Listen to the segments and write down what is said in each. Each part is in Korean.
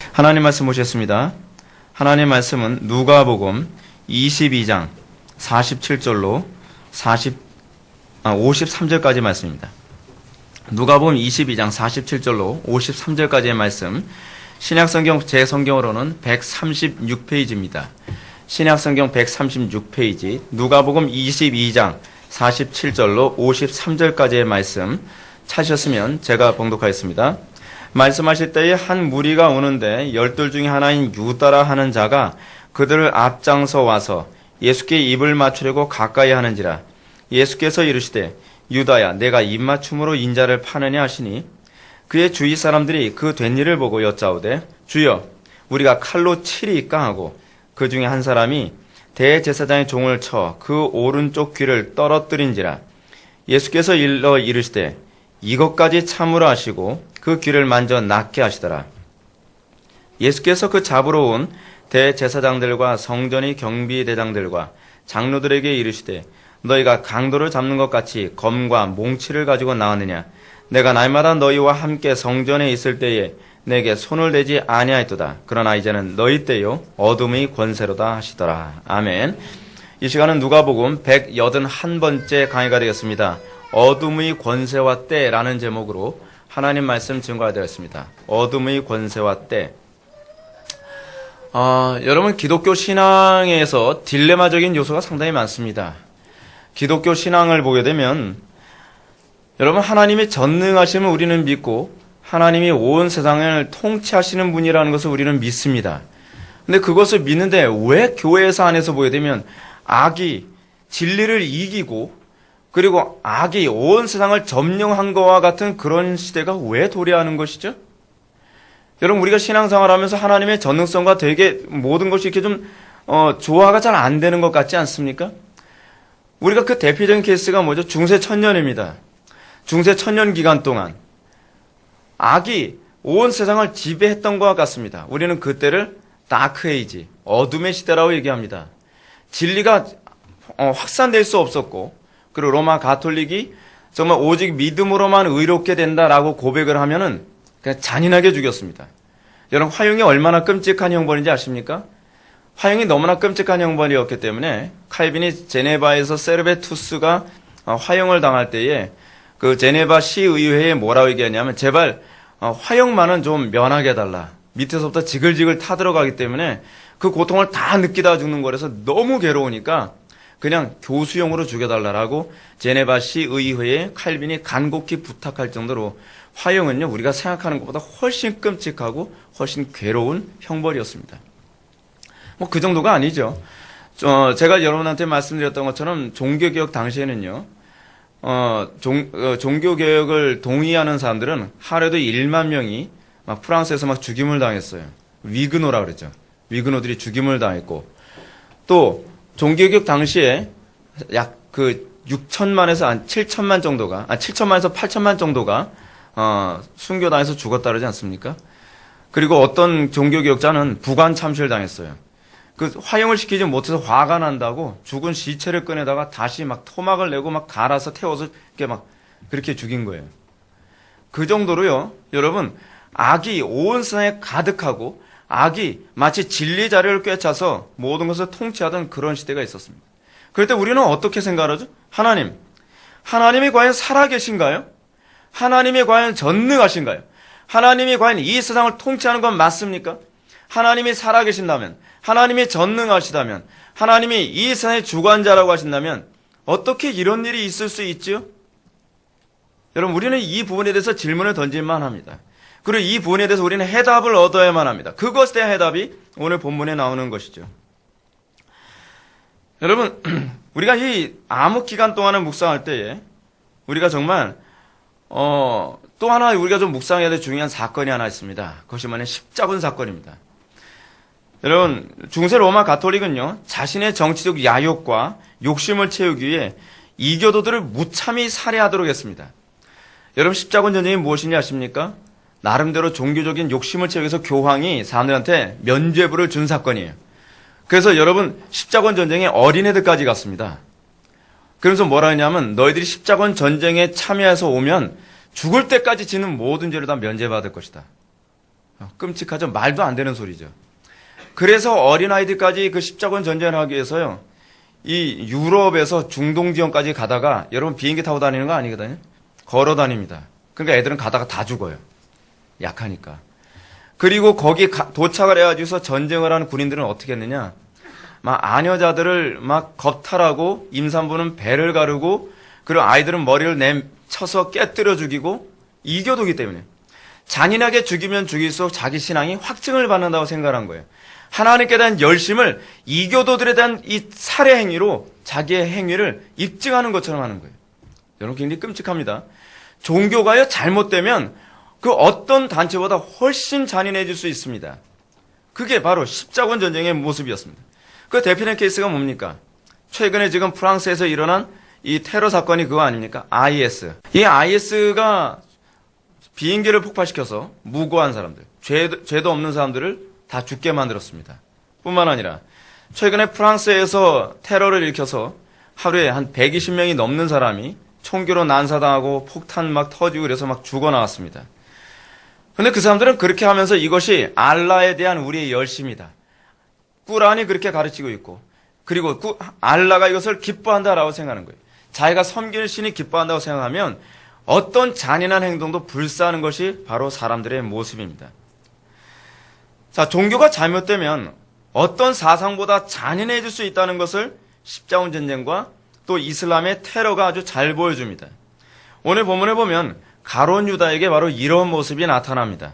하나님 말씀 보셨습니다. 하나님 말씀은 누가복음 22장 47절로 53절까지 말씀입니다. 누가복음 22장 47절로 53절까지의 말씀, 신약성경 제 성경으로는 136페이지입니다. 신약성경 136페이지, 누가복음 22장 47절로 53절까지의 말씀 찾으셨으면 제가 봉독하겠습니다. 말씀하실 때에 한 무리가 오는데 열둘 중에 하나인 유다라 하는 자가 그들을 앞장서 와서 예수께 입을 맞추려고 가까이 하는지라. 예수께서 이르시되 유다야, 내가 입맞춤으로 인자를 파느냐 하시니 그의 주위 사람들이 그 된 일을 보고 여짜오되 주여, 우리가 칼로 치리까 하고 그 중에 한 사람이 대제사장의 종을 쳐 그 오른쪽 귀를 떨어뜨린지라. 예수께서 일러 이르시되 이것까지 참으라 하시고 그 귀를 만져 낫게 하시더라. 예수께서 그 잡으러 온 대제사장들과 성전의 경비대장들과 장로들에게 이르시되 너희가 강도를 잡는 것 같이 검과 몽치를 가지고 나왔느냐? 내가 날마다 너희와 함께 성전에 있을 때에 내게 손을 대지 아니하였도다. 그러나 이제는 너희 때요 어둠의 권세로다 하시더라. 아멘. 이 시간은 누가복음 181번째 강의가 되겠습니다. 어둠의 권세와 때라는 제목으로 하나님 말씀 증거하되었습니다. 어둠의 권세와 때. 여러분, 기독교 신앙에서 딜레마적인 요소가 상당히 많습니다. 기독교 신앙을 보게 되면 여러분, 하나님이 전능하심을 우리는 믿고 하나님이 온 세상을 통치하시는 분이라는 것을 우리는 믿습니다. 근데 그것을 믿는데 왜 교회에서 안에서 보게 되면 악이 진리를 이기고 그리고 악이 온 세상을 점령한 것과 같은 그런 시대가 왜 도래하는 것이죠? 여러분, 우리가 신앙생활하면서 하나님의 전능성과 되게 모든 것이 이렇게 좀 조화가 잘 안 되는 것 같지 않습니까? 우리가 그 대표적인 케이스가 뭐죠? 중세 천년입니다. 중세 천년 기간 동안 악이 온 세상을 지배했던 것과 같습니다. 우리는 그때를 다크에이지, 어둠의 시대라고 얘기합니다. 진리가 확산될 수 없었고, 그리고 로마 가톨릭이 정말 오직 믿음으로만 의롭게 된다라고 고백을 하면은 그냥 잔인하게 죽였습니다. 여러분, 화형이 얼마나 끔찍한 형벌인지 아십니까? 화형이 너무나 끔찍한 형벌이었기 때문에 칼빈이 제네바에서 세르베투스가 화형을 당할 때에 그 제네바 시의회에 뭐라고 얘기하냐면 제발 화형만은 좀 면하게 해달라. 밑에서부터 지글지글 타들어가기 때문에 그 고통을 다 느끼다 죽는 거라서 너무 괴로우니까 그냥 교수형으로 죽여달라라고 제네바 시의회에 칼빈이 간곡히 부탁할 정도로 화형은요, 우리가 생각하는 것보다 훨씬 끔찍하고 훨씬 괴로운 형벌이었습니다. 뭐 그 정도가 아니죠. 제가 여러분한테 말씀드렸던 것처럼 종교개혁 당시에는요, 종교개혁을 동의하는 사람들은 하루에도 1만 명이 막 프랑스에서 막 죽임을 당했어요. 위그노라 그러죠. 위그노들이 죽임을 당했고, 또 종교개혁 당시에 약 그 6천만에서 한 7천만 정도가, 7천만에서 8천만 정도가 순교당해서 죽었다 그러지 않습니까? 그리고 어떤 종교개혁자는 부관 참시를 당했어요. 그 화형을 시키지 못해서 화가 난다고 죽은 시체를 꺼내다가 다시 막 토막을 내고 막 갈아서 태워서 이렇게 막 그렇게 죽인 거예요. 그 정도로요, 여러분, 악이 온 세상에 가득하고 악이 마치 진리 자리를 꿰차서 모든 것을 통치하던 그런 시대가 있었습니다. 그럴 때 우리는 어떻게 생각하죠? 하나님이 과연 살아계신가요? 하나님이 과연 전능하신가요? 하나님이 과연 이 세상을 통치하는 건 맞습니까? 하나님이 살아계신다면, 하나님이 전능하시다면, 하나님이 이 세상의 주관자라고 하신다면 어떻게 이런 일이 있을 수 있지요? 여러분, 우리는 이 부분에 대해서 질문을 던질만 합니다. 그리고 이 부분에 대해서 우리는 해답을 얻어야만 합니다. 그것에 대한 해답이 오늘 본문에 나오는 것이죠. 여러분, 우리가 이 암흑 기간 동안을 묵상할 때에 우리가 정말 또 하나 우리가 좀 묵상해야 될 중요한 사건이 하나 있습니다. 그것이 뭐냐, 십자군 사건입니다. 여러분, 중세 로마 가톨릭은요, 자신의 정치적 야욕과 욕심을 채우기 위해 이교도들을 무참히 살해하도록 했습니다. 여러분, 십자군 전쟁이 무엇인지 아십니까? 나름대로 종교적인 욕심을 채우기 위해서 교황이 사람들한테 면죄부를 준 사건이에요. 그래서 여러분, 십자군 전쟁에 어린애들까지 갔습니다. 그러면서 뭐라 했냐면 너희들이 십자군 전쟁에 참여해서 오면 죽을 때까지 지는 모든 죄를 다 면제받을 것이다. 끔찍하죠. 말도 안 되는 소리죠. 그래서 어린아이들까지 그 십자군 전쟁을 하기 위해서요. 이 유럽에서 중동 지역까지 가다가 여러분 비행기 타고 다니는 거 아니거든요. 걸어 다닙니다. 그러니까 애들은 가다가 다 죽어요. 약하니까. 그리고 거기 도착을 해가지고서 전쟁을 하는 군인들은 어떻게 했느냐. 막 아녀자들을 막 겁탈하고 임산부는 배를 가르고 그리고 아이들은 머리를 쳐서 깨뜨려 죽이고 이교도기 때문에 잔인하게 죽이면 죽일수록 자기 신앙이 확증을 받는다고 생각한 거예요. 하나님께 대한 열심을 이교도들에 대한 이 살해 행위로 자기의 행위를 입증하는 것처럼 하는 거예요. 여러분 굉장히 끔찍합니다. 종교가요 잘못되면 그 어떤 단체보다 훨씬 잔인해질 수 있습니다. 그게 바로 십자군 전쟁의 모습이었습니다. 그 대표적인 케이스가 뭡니까? 최근에 지금 프랑스에서 일어난 이 테러 사건이 그거 아닙니까? IS. 이 IS가 비행기를 폭파시켜서 무고한 사람들, 죄도 없는 사람들을 다 죽게 만들었습니다. 뿐만 아니라 최근에 프랑스에서 테러를 일으켜서 하루에 한 120명이 넘는 사람이 총기로 난사당하고 폭탄 막 터지고 그래서 막 죽어나왔습니다. 근데 그 사람들은 그렇게 하면서 이것이 알라에 대한 우리의 열심이다. 꾸란이 그렇게 가르치고 있고 그리고 알라가 이것을 기뻐한다라고 생각하는 거예요. 자기가 섬길 신이 기뻐한다고 생각하면 어떤 잔인한 행동도 불사하는 것이 바로 사람들의 모습입니다. 자, 종교가 잘못되면 어떤 사상보다 잔인해질 수 있다는 것을 십자군 전쟁과 또 이슬람의 테러가 아주 잘 보여줍니다. 오늘 본문에 보면 가룟 유다에게 바로 이런 모습이 나타납니다.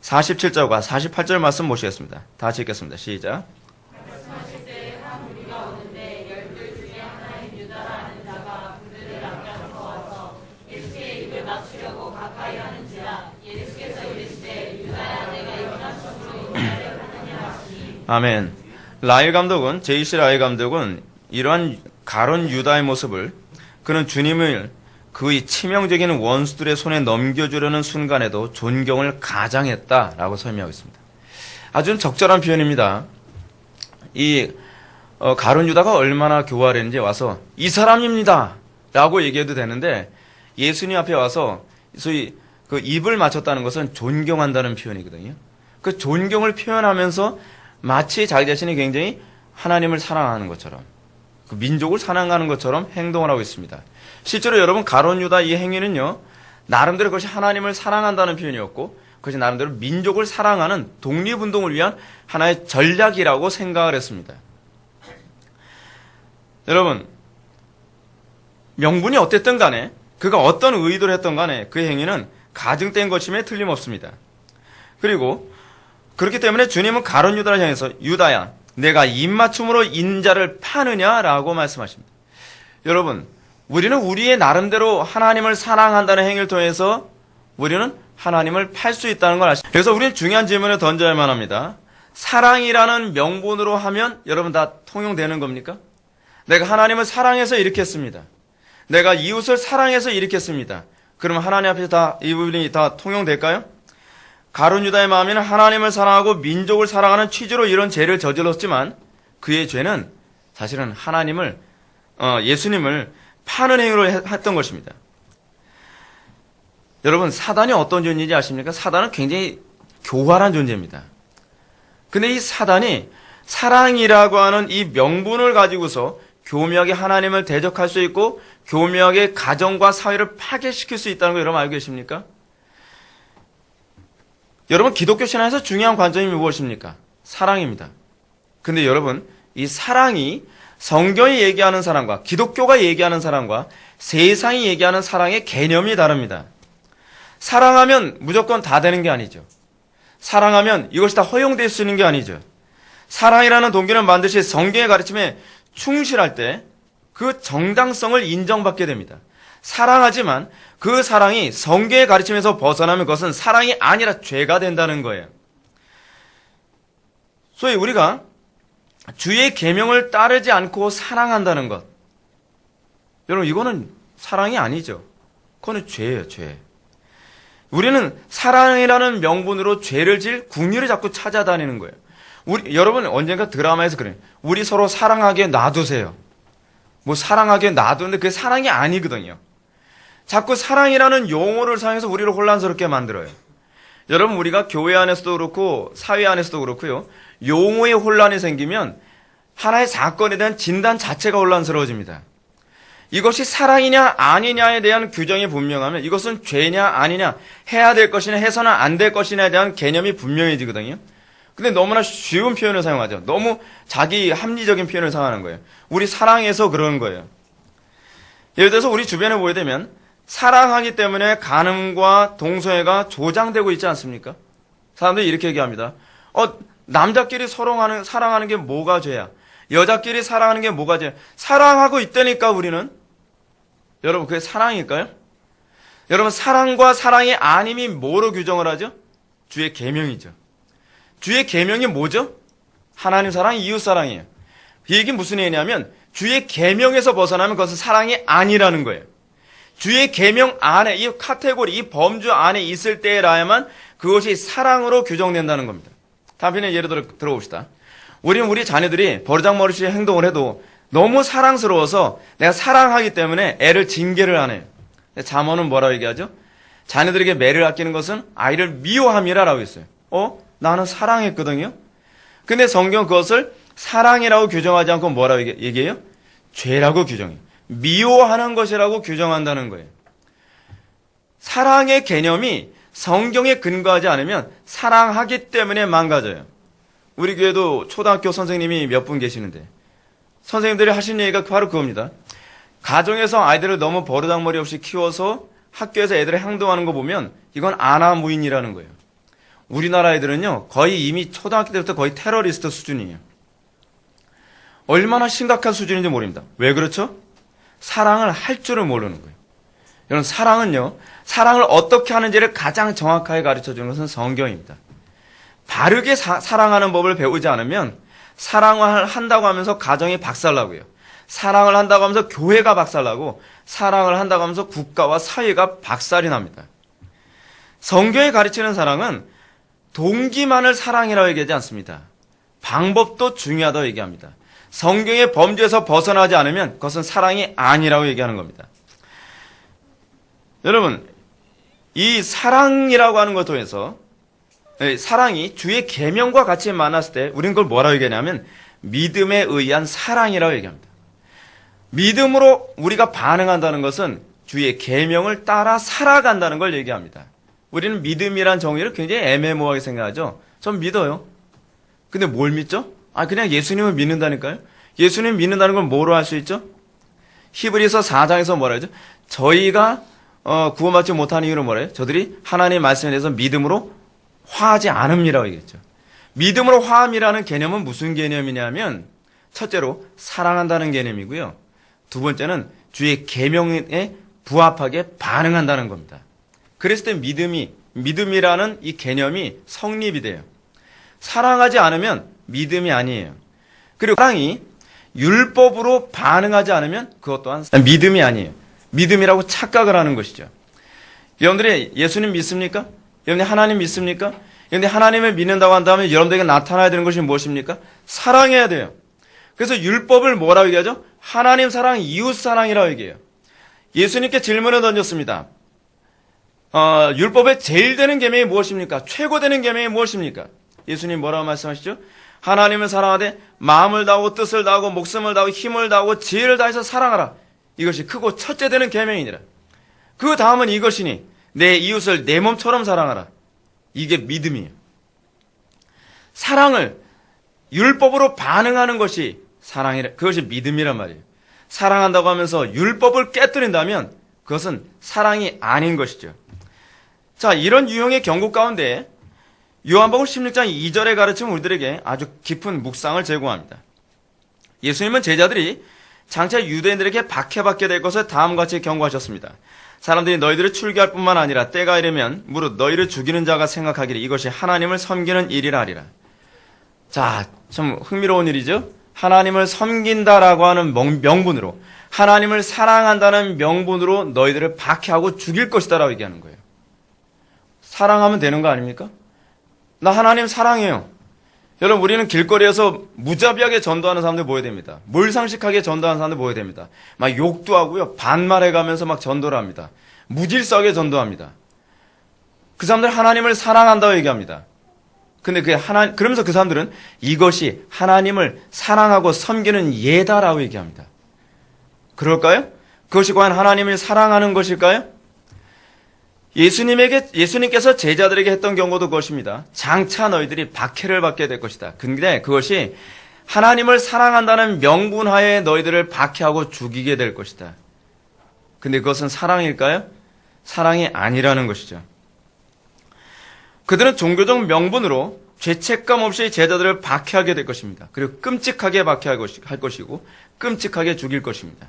47절과 48절 말씀 보시겠습니다. 다 같이 읽겠습니다. 시작. 아멘. 제이시 라일 감독은 이러한 가룟 유다의 모습을 그는 주님을 그의 치명적인 원수들의 손에 넘겨주려는 순간에도 존경을 가장했다라고 설명하고 있습니다. 아주 적절한 표현입니다. 이 가룟 유다가 얼마나 교활했는지 와서 이 사람입니다 라고 얘기해도 되는데 예수님 앞에 와서 소위 그 입을 맞췄다는 것은 존경한다는 표현이거든요. 그 존경을 표현하면서 마치 자기 자신이 굉장히 하나님을 사랑하는 것처럼 그 민족을 사랑하는 것처럼 행동을 하고 있습니다. 실제로 여러분 가룟 유다 이 행위는요 나름대로 그것이 하나님을 사랑한다는 표현이었고 그것이 나름대로 민족을 사랑하는 독립운동을 위한 하나의 전략이라고 생각을 했습니다. 여러분 명분이 어땠든 간에 그가 어떤 의도를 했던 간에 그 행위는 가증된 것임에 틀림없습니다. 그리고 그렇기 때문에 주님은 가룟 유다를 향해서 유다야 내가 입맞춤으로 인자를 파느냐라고 말씀하십니다. 여러분 우리는 우리의 나름대로 하나님을 사랑한다는 행위를 통해서 우리는 하나님을 팔 수 있다는 걸 아십니까? 그래서 우리는 중요한 질문을 던져야 합니다. 사랑이라는 명분으로 하면 여러분 다 통용되는 겁니까? 내가 하나님을 사랑해서 이렇게 했습니다. 내가 이웃을 사랑해서 이렇게 했습니다. 그러면 하나님 앞에서 다 이 부분이 다 통용될까요? 가룟 유다의 마음에는 하나님을 사랑하고 민족을 사랑하는 취지로 이런 죄를 저질렀지만 그의 죄는 사실은 하나님을 예수님을 파는 행위로 했던 것입니다. 여러분 사단이 어떤 존재인지 아십니까? 사단은 굉장히 교활한 존재입니다. 근데 이 사단이 사랑이라고 하는 이 명분을 가지고서 교묘하게 하나님을 대적할 수 있고 교묘하게 가정과 사회를 파괴시킬 수 있다는 거 여러분 알고 계십니까? 여러분 기독교 신앙에서 중요한 관점이 무엇입니까? 사랑입니다. 근데 여러분 이 사랑이 성경이 얘기하는 사랑과 기독교가 얘기하는 사랑과 세상이 얘기하는 사랑의 개념이 다릅니다. 사랑하면 무조건 다 되는 게 아니죠. 사랑하면 이것이 다 허용될 수 있는 게 아니죠. 사랑이라는 동기는 반드시 성경의 가르침에 충실할 때 그 정당성을 인정받게 됩니다. 사랑하지만 그 사랑이 성경의 가르침에서 벗어나면 그것은 사랑이 아니라 죄가 된다는 거예요. 소위 우리가 주의 계명을 따르지 않고 사랑한다는 것. 여러분 이거는 사랑이 아니죠. 그거는 죄예요, 죄. 우리는 사랑이라는 명분으로 죄를 지을 궁리를 자꾸 찾아다니는 거예요. 여러분 언젠가 드라마에서 그래요. 우리 서로 사랑하게 놔두세요. 뭐 사랑하게 놔두는데 그게 사랑이 아니거든요. 자꾸 사랑이라는 용어를 사용해서 우리를 혼란스럽게 만들어요. 여러분, 우리가 교회 안에서도 그렇고 사회 안에서도 그렇고요. 용어의 혼란이 생기면 하나의 사건에 대한 진단 자체가 혼란스러워집니다. 이것이 사랑이냐 아니냐에 대한 규정이 분명하면 이것은 죄냐 아니냐, 해야 될 것이냐 해서는 안 될 것이냐에 대한 개념이 분명해지거든요. 근데 너무나 쉬운 표현을 사용하죠. 너무 자기 합리적인 표현을 사용하는 거예요. 우리 사랑해서 그러는 거예요. 예를 들어서 우리 주변에 보게 되면 사랑하기 때문에 간음과 동성애가 조장되고 있지 않습니까? 사람들이 이렇게 얘기합니다. 남자끼리 서로 사랑하는 게 뭐가 죄야? 여자끼리 사랑하는 게 뭐가 죄야? 사랑하고 있다니까 우리는. 여러분, 그게 사랑일까요? 여러분, 사랑과 사랑이 아님이 뭐로 규정을 하죠? 주의 계명이죠. 주의 계명이 뭐죠? 하나님 사랑, 이웃 사랑이에요. 이 얘기 무슨 얘기냐면 주의 계명에서 벗어나면 그것은 사랑이 아니라는 거예요. 주의 계명 안에, 이 카테고리, 이 범주 안에 있을 때라야만 그것이 사랑으로 규정된다는 겁니다. 단편의 예를 들어봅시다. 우리는 우리 자녀들이 버르장머리식 행동을 해도 너무 사랑스러워서 내가 사랑하기 때문에 애를 징계를 안 해요. 잠언은 뭐라고 얘기하죠? 자녀들에게 매를 아끼는 것은 아이를 미워함이라고 했어요. 나는 사랑했거든요. 근데 성경 그것을 사랑이라고 규정하지 않고 뭐라고 얘기해요? 죄라고 규정해요. 미워하는 것이라고 규정한다는 거예요. 사랑의 개념이 성경에 근거하지 않으면 사랑하기 때문에 망가져요. 우리 교회도 초등학교 선생님이 몇 분 계시는데 선생님들이 하신 얘기가 바로 그겁니다. 가정에서 아이들을 너무 버르장머리 없이 키워서 학교에서 애들이 행동하는 거 보면 이건 아나무인이라는 거예요. 우리나라 애들은요, 거의 이미 초등학교 때부터 거의 테러리스트 수준이에요. 얼마나 심각한 수준인지 모릅니다. 왜 그렇죠? 사랑을 할 줄을 모르는 거예요. 여러분, 사랑은요, 사랑을 어떻게 하는지를 가장 정확하게 가르쳐 주는 것은 성경입니다. 바르게 사랑하는 법을 배우지 않으면 사랑을 한다고 하면서 가정이 박살나고요. 사랑을 한다고 하면서 교회가 박살나고 사랑을 한다고 하면서 국가와 사회가 박살이 납니다. 성경이 가르치는 사랑은 동기만을 사랑이라고 얘기하지 않습니다. 방법도 중요하다고 얘기합니다. 성경의 범주에서 벗어나지 않으면 그것은 사랑이 아니라고 얘기하는 겁니다. 여러분, 이 사랑이라고 하는 것 통해서 사랑이 주의 계명과 같이 만났을 때 우리는 그걸 뭐라고 얘기하냐면 믿음에 의한 사랑이라고 얘기합니다. 믿음으로 우리가 반응한다는 것은 주의 계명을 따라 살아간다는 걸 얘기합니다. 우리는 믿음이란 정의를 굉장히 애매모호하게 생각하죠. 전 믿어요. 근데 뭘 믿죠? 그냥 예수님을 믿는다니까요. 예수님 믿는다는 걸 뭐로 할 수 있죠? 히브리서 4장에서 뭐라 하죠? 저희가 구원받지 못하는 이유는 뭐래요? 저들이 하나님의 말씀에 대해서 믿음으로 화하지 않음이라고 얘기했죠. 믿음으로 화함이라는 개념은 무슨 개념이냐면 첫째로 사랑한다는 개념이고요. 두 번째는 주의 계명에 부합하게 반응한다는 겁니다. 그랬을 때 믿음이라는 이 개념이 성립이 돼요. 사랑하지 않으면 믿음이 아니에요. 그리고 사랑이 율법으로 반응하지 않으면 그것 또한 믿음이 아니에요. 믿음이라고 착각을 하는 것이죠. 여러분들이 예수님 믿습니까? 여러분들 하나님 믿습니까? 여러분들 하나님을 믿는다고 한다면 여러분들에게 나타나야 되는 것이 무엇입니까? 사랑해야 돼요. 그래서 율법을 뭐라고 얘기하죠? 하나님 사랑, 이웃 사랑이라고 얘기해요. 예수님께 질문을 던졌습니다. 율법의 제일 되는 계명이 무엇입니까? 최고 되는 계명이 무엇입니까? 예수님 뭐라고 말씀하시죠? 하나님을 사랑하되 마음을 다하고 뜻을 다하고 목숨을 다하고 힘을 다하고 지혜를 다해서 사랑하라. 이것이 크고 첫째 되는 계명이니라. 그 다음은 이것이니 내 이웃을 내 몸처럼 사랑하라. 이게 믿음이에요. 사랑을 율법으로 반응하는 것이 사랑이라. 그것이 믿음이란 말이에요. 사랑한다고 하면서 율법을 깨뜨린다면 그것은 사랑이 아닌 것이죠. 자, 이런 유형의 경고 가운데 요한복음 16장 2절의 가르침은 우리들에게 아주 깊은 묵상을 제공합니다. 예수님은 제자들이 장차 유대인들에게 박해받게 될 것을 다음과 같이 경고하셨습니다. 사람들이 너희들을 출교할 뿐만 아니라 때가 이르면 무릇 너희를 죽이는 자가 생각하기를 이것이 하나님을 섬기는 일이라 하리라. 자, 참 흥미로운 일이죠. 하나님을 섬긴다라고 하는 명분으로, 하나님을 사랑한다는 명분으로 너희들을 박해하고 죽일 것이다라고 얘기하는 거예요. 사랑하면 되는 거 아닙니까? 나 하나님 사랑해요. 여러분, 우리는 길거리에서 무자비하게 전도하는 사람들 모여야 됩니다. 몰상식하게 전도하는 사람들 모여야 됩니다. 막 욕도 하고요. 반말해가면서 막 전도를 합니다. 무질서하게 전도합니다. 그 사람들 하나님을 사랑한다고 얘기합니다. 근데 그러면서 그 사람들은 이것이 하나님을 사랑하고 섬기는 예다라고 얘기합니다. 그럴까요? 그것이 과연 하나님을 사랑하는 것일까요? 예수님께서 제자들에게 했던 경고도 그것입니다. 장차 너희들이 박해를 받게 될 것이다. 근데 그것이 하나님을 사랑한다는 명분하에 너희들을 박해하고 죽이게 될 것이다. 근데 그것은 사랑일까요? 사랑이 아니라는 것이죠. 그들은 종교적 명분으로 죄책감 없이 제자들을 박해하게 될 것입니다. 그리고 끔찍하게 박해할 것이고 끔찍하게 죽일 것입니다.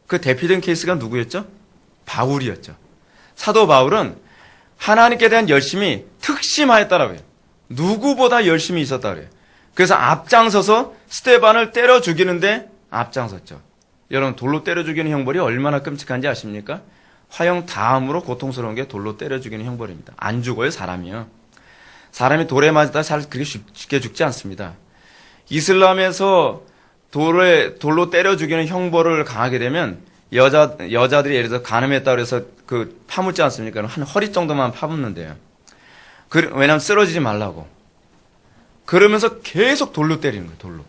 그 대표적인 케이스가 누구였죠? 바울이었죠. 사도 바울은 하나님께 대한 열심이 특심하였다라고 해요. 누구보다 열심히 있었다고 해요. 그래서 앞장서서 스데반을 때려 죽이는데 앞장섰죠. 여러분, 돌로 때려 죽이는 형벌이 얼마나 끔찍한지 아십니까? 화형 다음으로 고통스러운 게 돌로 때려 죽이는 형벌입니다. 안 죽어요, 사람이요. 사람이 돌에 맞았다 잘 그렇게 쉽게 죽지 않습니다. 이슬람에서 돌로 때려 죽이는 형벌을 강하게 되면 여자들이 예를 들어서 간음했다 그래서 파묻지 않습니까? 한 허리 정도만 파묻는데요. 왜냐면 쓰러지지 말라고. 그러면서 계속 돌로 때리는 거예요, 돌로.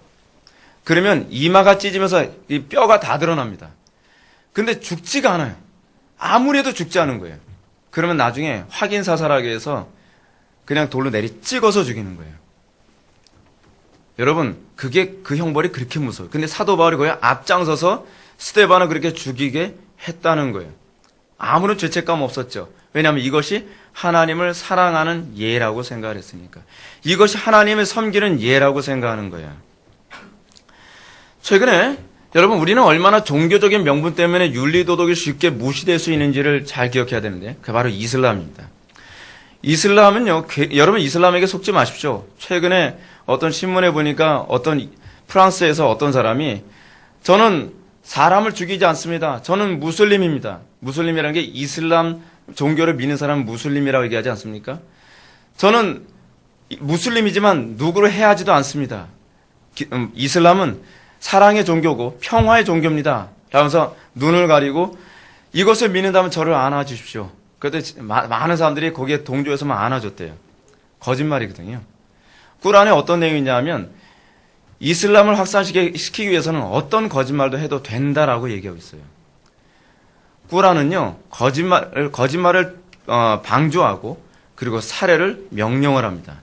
그러면 이마가 찢으면서 이 뼈가 다 드러납니다. 근데 죽지가 않아요. 아무리 해도 죽지 않은 거예요. 그러면 나중에 확인 사살하기 위해서 그냥 돌로 찍어서 죽이는 거예요. 여러분, 그 형벌이 그렇게 무서워요. 근데 사도 바울이 거의 앞장서서 스데반을 그렇게 죽이게 했다는 거예요. 아무런 죄책감 없었죠. 왜냐하면 이것이 하나님을 사랑하는 예라고 생각을 했으니까. 이것이 하나님을 섬기는 예라고 생각하는 거예요. 최근에 여러분, 우리는 얼마나 종교적인 명분 때문에 윤리도덕이 쉽게 무시될 수 있는지를 잘 기억해야 되는데 그게 바로 이슬람입니다. 이슬람은요, 여러분 이슬람에게 속지 마십시오. 최근에 어떤 신문에 보니까 프랑스에서 어떤 사람이 저는 사람을 죽이지 않습니다. 저는 무슬림입니다. 무슬림이라는 게 이슬람 종교를 믿는 사람은 무슬림이라고 얘기하지 않습니까? 저는 무슬림이지만 누구를 해하지도 않습니다. 이슬람은 사랑의 종교고 평화의 종교입니다. 하면서 눈을 가리고 이것을 믿는다면 저를 안아주십시오. 그런데 많은 사람들이 거기에 동조해서만 안아줬대요. 거짓말이거든요. 꿀안에 어떤 내용이 있냐면 이슬람을 확산시키기 위해서는 어떤 거짓말도 해도 된다라고 얘기하고 있어요. 꿀안은요, 거짓말을 방조하고 그리고 살해를 명령을 합니다.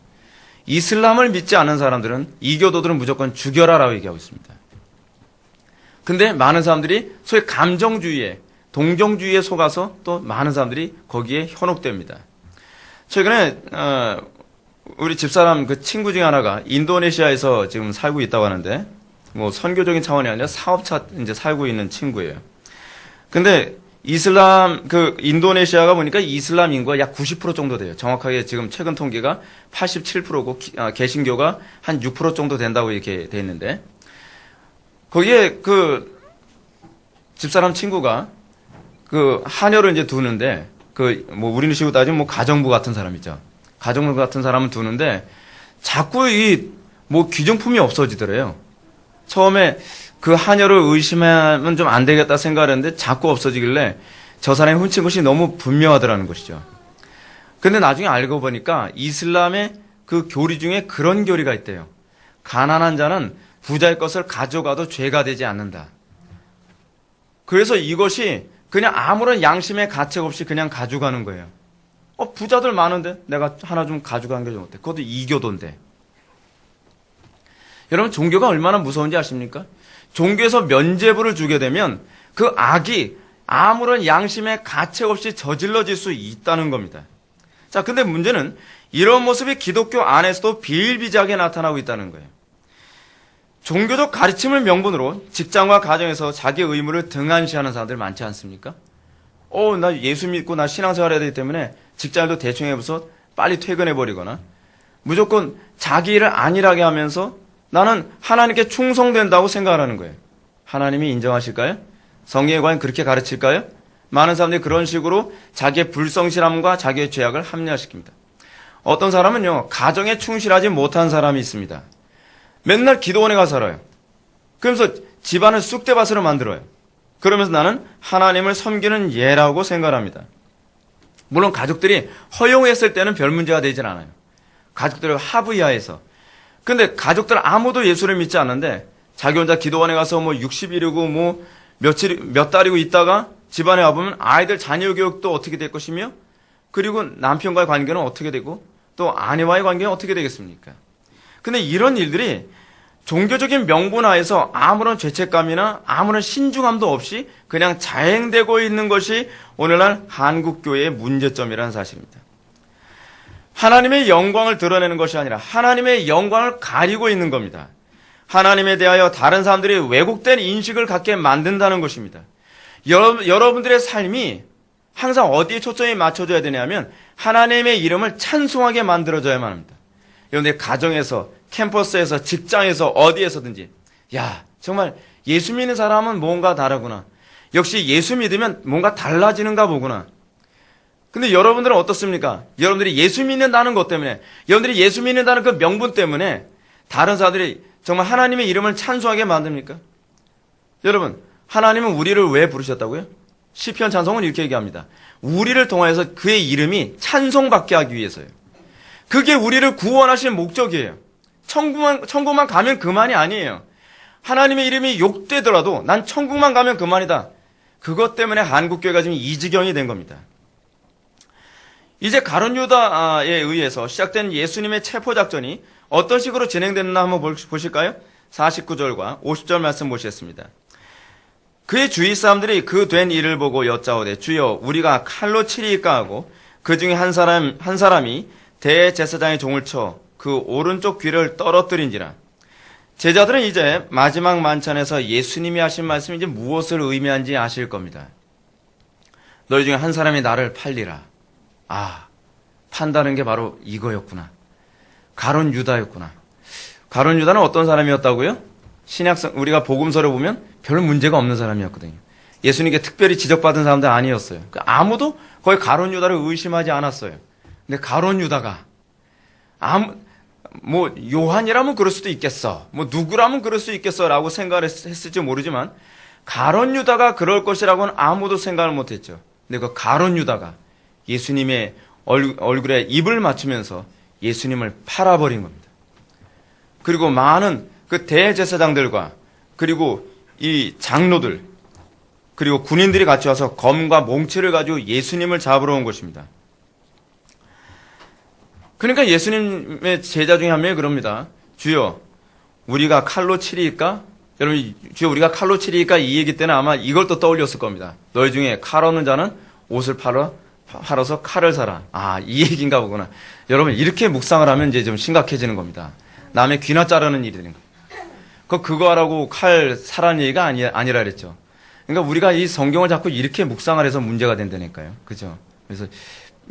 이슬람을 믿지 않는 사람들은 이교도들은 무조건 죽여라라고 얘기하고 있습니다. 근데 많은 사람들이 소위 감정주의에, 동정주의에 속아서 또 많은 사람들이 거기에 현혹됩니다. 최근에 우리 집사람 그 친구 중에 하나가 인도네시아에서 지금 살고 있다고 하는데, 뭐 선교적인 차원이 아니라 사업차 이제 살고 있는 친구예요. 근데 인도네시아가 보니까 이슬람 인구가 약 90% 정도 돼요. 정확하게 지금 최근 통계가 87%고, 개신교가 한 6% 정도 된다고 이렇게 돼 있는데, 거기에 집사람 친구가 하녀를 이제 두는데, 뭐 우리는 식으로 따지면 뭐 가정부 같은 사람이죠. 가정부 같은 사람을 두는데, 자꾸 귀중품이 없어지더래요. 처음에 그 하녀를 의심하면 좀 안 되겠다 생각했는데 자꾸 없어지길래 저 사람이 훔친 것이 너무 분명하더라는 것이죠. 근데 나중에 알고 보니까 이슬람의 그 교리 중에 그런 교리가 있대요. 가난한 자는 부자의 것을 가져가도 죄가 되지 않는다. 그래서 이것이 그냥 아무런 양심의 가책 없이 그냥 가져가는 거예요. 부자들 많은데 내가 하나 좀 가져가는 게 좀 어때? 그것도 이교도인데. 여러분, 종교가 얼마나 무서운지 아십니까? 종교에서 면죄부를 주게 되면 그 악이 아무런 양심의 가책 없이 저질러질 수 있다는 겁니다. 자, 근데 문제는 이런 모습이 기독교 안에서도 비일비재하게 나타나고 있다는 거예요. 종교적 가르침을 명분으로 직장과 가정에서 자기 의무를 등한시하는 사람들 많지 않습니까? 나 예수 믿고 나 신앙생활 해야 되기 때문에 직장도 대충 해봐서 빨리 퇴근해버리거나 무조건 자기 일을 안일하게 하면서 나는 하나님께 충성된다고 생각하는 거예요. 하나님이 인정하실까요? 성경에 과연 그렇게 가르칠까요? 많은 사람들이 그런 식으로 자기의 불성실함과 자기의 죄악을 합리화시킵니다. 어떤 사람은요, 가정에 충실하지 못한 사람이 있습니다. 맨날 기도원에 가서 살아요. 그러면서 집안을 쑥대밭으로 만들어요. 그러면서 나는 하나님을 섬기는 예라고 생각합니다. 물론 가족들이 허용했을 때는 별 문제가 되진 않아요. 가족들과 합의 하에서. 근데 가족들 아무도 예수를 믿지 않는데 자기 혼자 기도원에 가서 뭐 60일이고 뭐 몇 달이고 있다가 집안에 와보면 아이들 자녀 교육도 어떻게 될 것이며 그리고 남편과의 관계는 어떻게 되고 또 아내와의 관계는 어떻게 되겠습니까? 근데 이런 일들이 종교적인 명분 하에서 아무런 죄책감이나 아무런 신중함도 없이 그냥 자행되고 있는 것이 오늘날 한국교회의 문제점이라는 사실입니다. 하나님의 영광을 드러내는 것이 아니라 하나님의 영광을 가리고 있는 겁니다. 하나님에 대하여 다른 사람들이 왜곡된 인식을 갖게 만든다는 것입니다. 여러분들의 삶이 항상 어디에 초점이 맞춰져야 되냐면 하나님의 이름을 찬송하게 만들어져야만 합니다. 여러분들 가정에서, 캠퍼스에서, 직장에서, 어디에서든지 야, 정말 예수 믿는 사람은 뭔가 다르구나. 역시 예수 믿으면 뭔가 달라지는가 보구나. 근데 여러분들은 어떻습니까? 여러분들이 예수 믿는다는 것 때문에, 여러분들이 예수 믿는다는 그 명분 때문에 다른 사람들이 정말 하나님의 이름을 찬송하게 만듭니까? 여러분, 하나님은 우리를 왜 부르셨다고요? 시편 찬송은 이렇게 얘기합니다. 우리를 통하여서 그의 이름이 찬송받게 하기 위해서요. 그게 우리를 구원하신 목적이에요. 천국만 가면 그만이 아니에요. 하나님의 이름이 욕되더라도 난 천국만 가면 그만이다. 그것 때문에 한국교회가 지금 이 지경이 된 겁니다. 이제 가룟 유다에 의해서 시작된 예수님의 체포작전이 어떤 식으로 진행됐나 한번 보실까요? 49절과 50절 말씀 보시겠습니다. 그의 주위 사람들이 그 된 일을 보고 여짜오되 주여 우리가 칼로 치리이까 하고 그 중에 한 사람이 대제사장의 종을 쳐 그 오른쪽 귀를 떨어뜨린지라. 제자들은 이제 마지막 만찬에서 예수님이 하신 말씀이 이제 무엇을 의미한지 아실 겁니다. 너희 중에 한 사람이 나를 팔리라. 아, 판다는 게 바로 이거였구나. 가룟 유다였구나. 가룟 유다는 어떤 사람이었다고요? 신약성 우리가 복음서를 보면 별 문제가 없는 사람이었거든요. 예수님께 특별히 지적받은 사람들 아니었어요. 아무도 거의 가룟 유다를 의심하지 않았어요. 근데 가룟 유다가 뭐 요한이라면 그럴 수도 있겠어. 뭐 누구라면 그럴 수 있겠어라고 생각을 했을지 모르지만 가룟 유다가 그럴 것이라고는 아무도 생각을 못했죠. 근데 그 가룟 유다가 예수님의 얼굴에 입을 맞추면서 예수님을 팔아버린 겁니다. 그리고 많은 그 대제사장들과 그리고 이 장로들 그리고 군인들이 같이 와서 검과 몽치를 가지고 예수님을 잡으러 온 것입니다. 그러니까 예수님의 제자 중에 한 명이 그럽니다. 주여 우리가 칼로 치리이까? 여러분 주여 우리가 칼로 치리이까? 이 얘기 때는 아마 이걸 또 떠올렸을 겁니다. 너희 중에 칼 없는 자는 옷을 팔아서 칼을 사라. 아, 이 얘기인가 보구나. 여러분 이렇게 묵상을 하면 이제 좀 심각해지는 겁니다. 남의 귀나 자르는 일이니까. 그거 하라고 칼 사라는 얘기가 아니라 그랬죠. 그러니까 우리가 이 성경을 자꾸 이렇게 묵상을 해서 문제가 된다니까요. 그죠? 그래서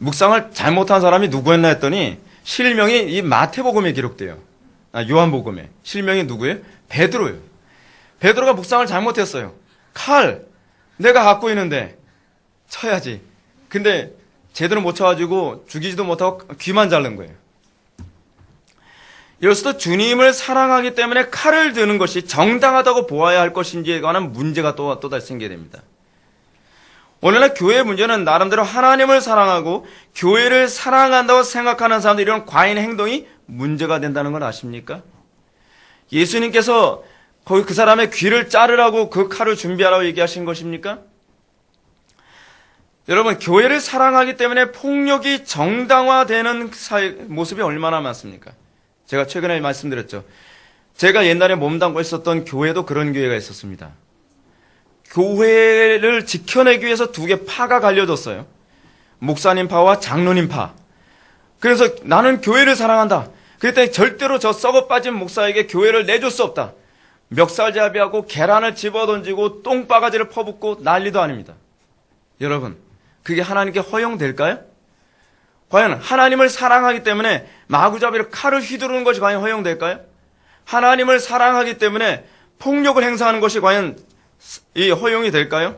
묵상을 잘못한 사람이 누구였나 했더니 실명이 이 마태복음에 기록돼요. 요한복음에. 실명이 누구예요? 베드로예요. 베드로가 묵상을 잘못했어요. 칼 내가 갖고 있는데 쳐야지. 근데 제대로 못 쳐가지고 죽이지도 못하고 귀만 자른 거예요. 여기서도 주님을 사랑하기 때문에 칼을 드는 것이 정당하다고 보아야 할 것인지에 관한 문제가 또다시 생기게 됩니다. 오늘날 교회의 문제는 나름대로 하나님을 사랑하고 교회를 사랑한다고 생각하는 사람들 이런 과잉 행동이 문제가 된다는 걸 아십니까? 예수님께서 거기 그 사람의 귀를 자르라고 그 칼을 준비하라고 얘기하신 것입니까? 여러분 교회를 사랑하기 때문에 폭력이 정당화되는 모습이 얼마나 많습니까? 제가 최근에 말씀드렸죠. 제가 옛날에 몸담고 있었던 교회도 그런 교회가 있었습니다. 교회를 지켜내기 위해서 두 개 파가 갈려졌어요. 목사님 파와 장로님 파. 그래서 나는 교회를 사랑한다. 그랬더니 절대로 저 썩어 빠진 목사에게 교회를 내줄 수 없다. 멱살잡이하고 계란을 집어던지고 똥바가지를 퍼붓고 난리도 아닙니다. 여러분, 그게 하나님께 허용될까요? 과연 하나님을 사랑하기 때문에 마구잡이로 칼을 휘두르는 것이 과연 허용될까요? 하나님을 사랑하기 때문에 폭력을 행사하는 것이 과연 이 허용이 될까요?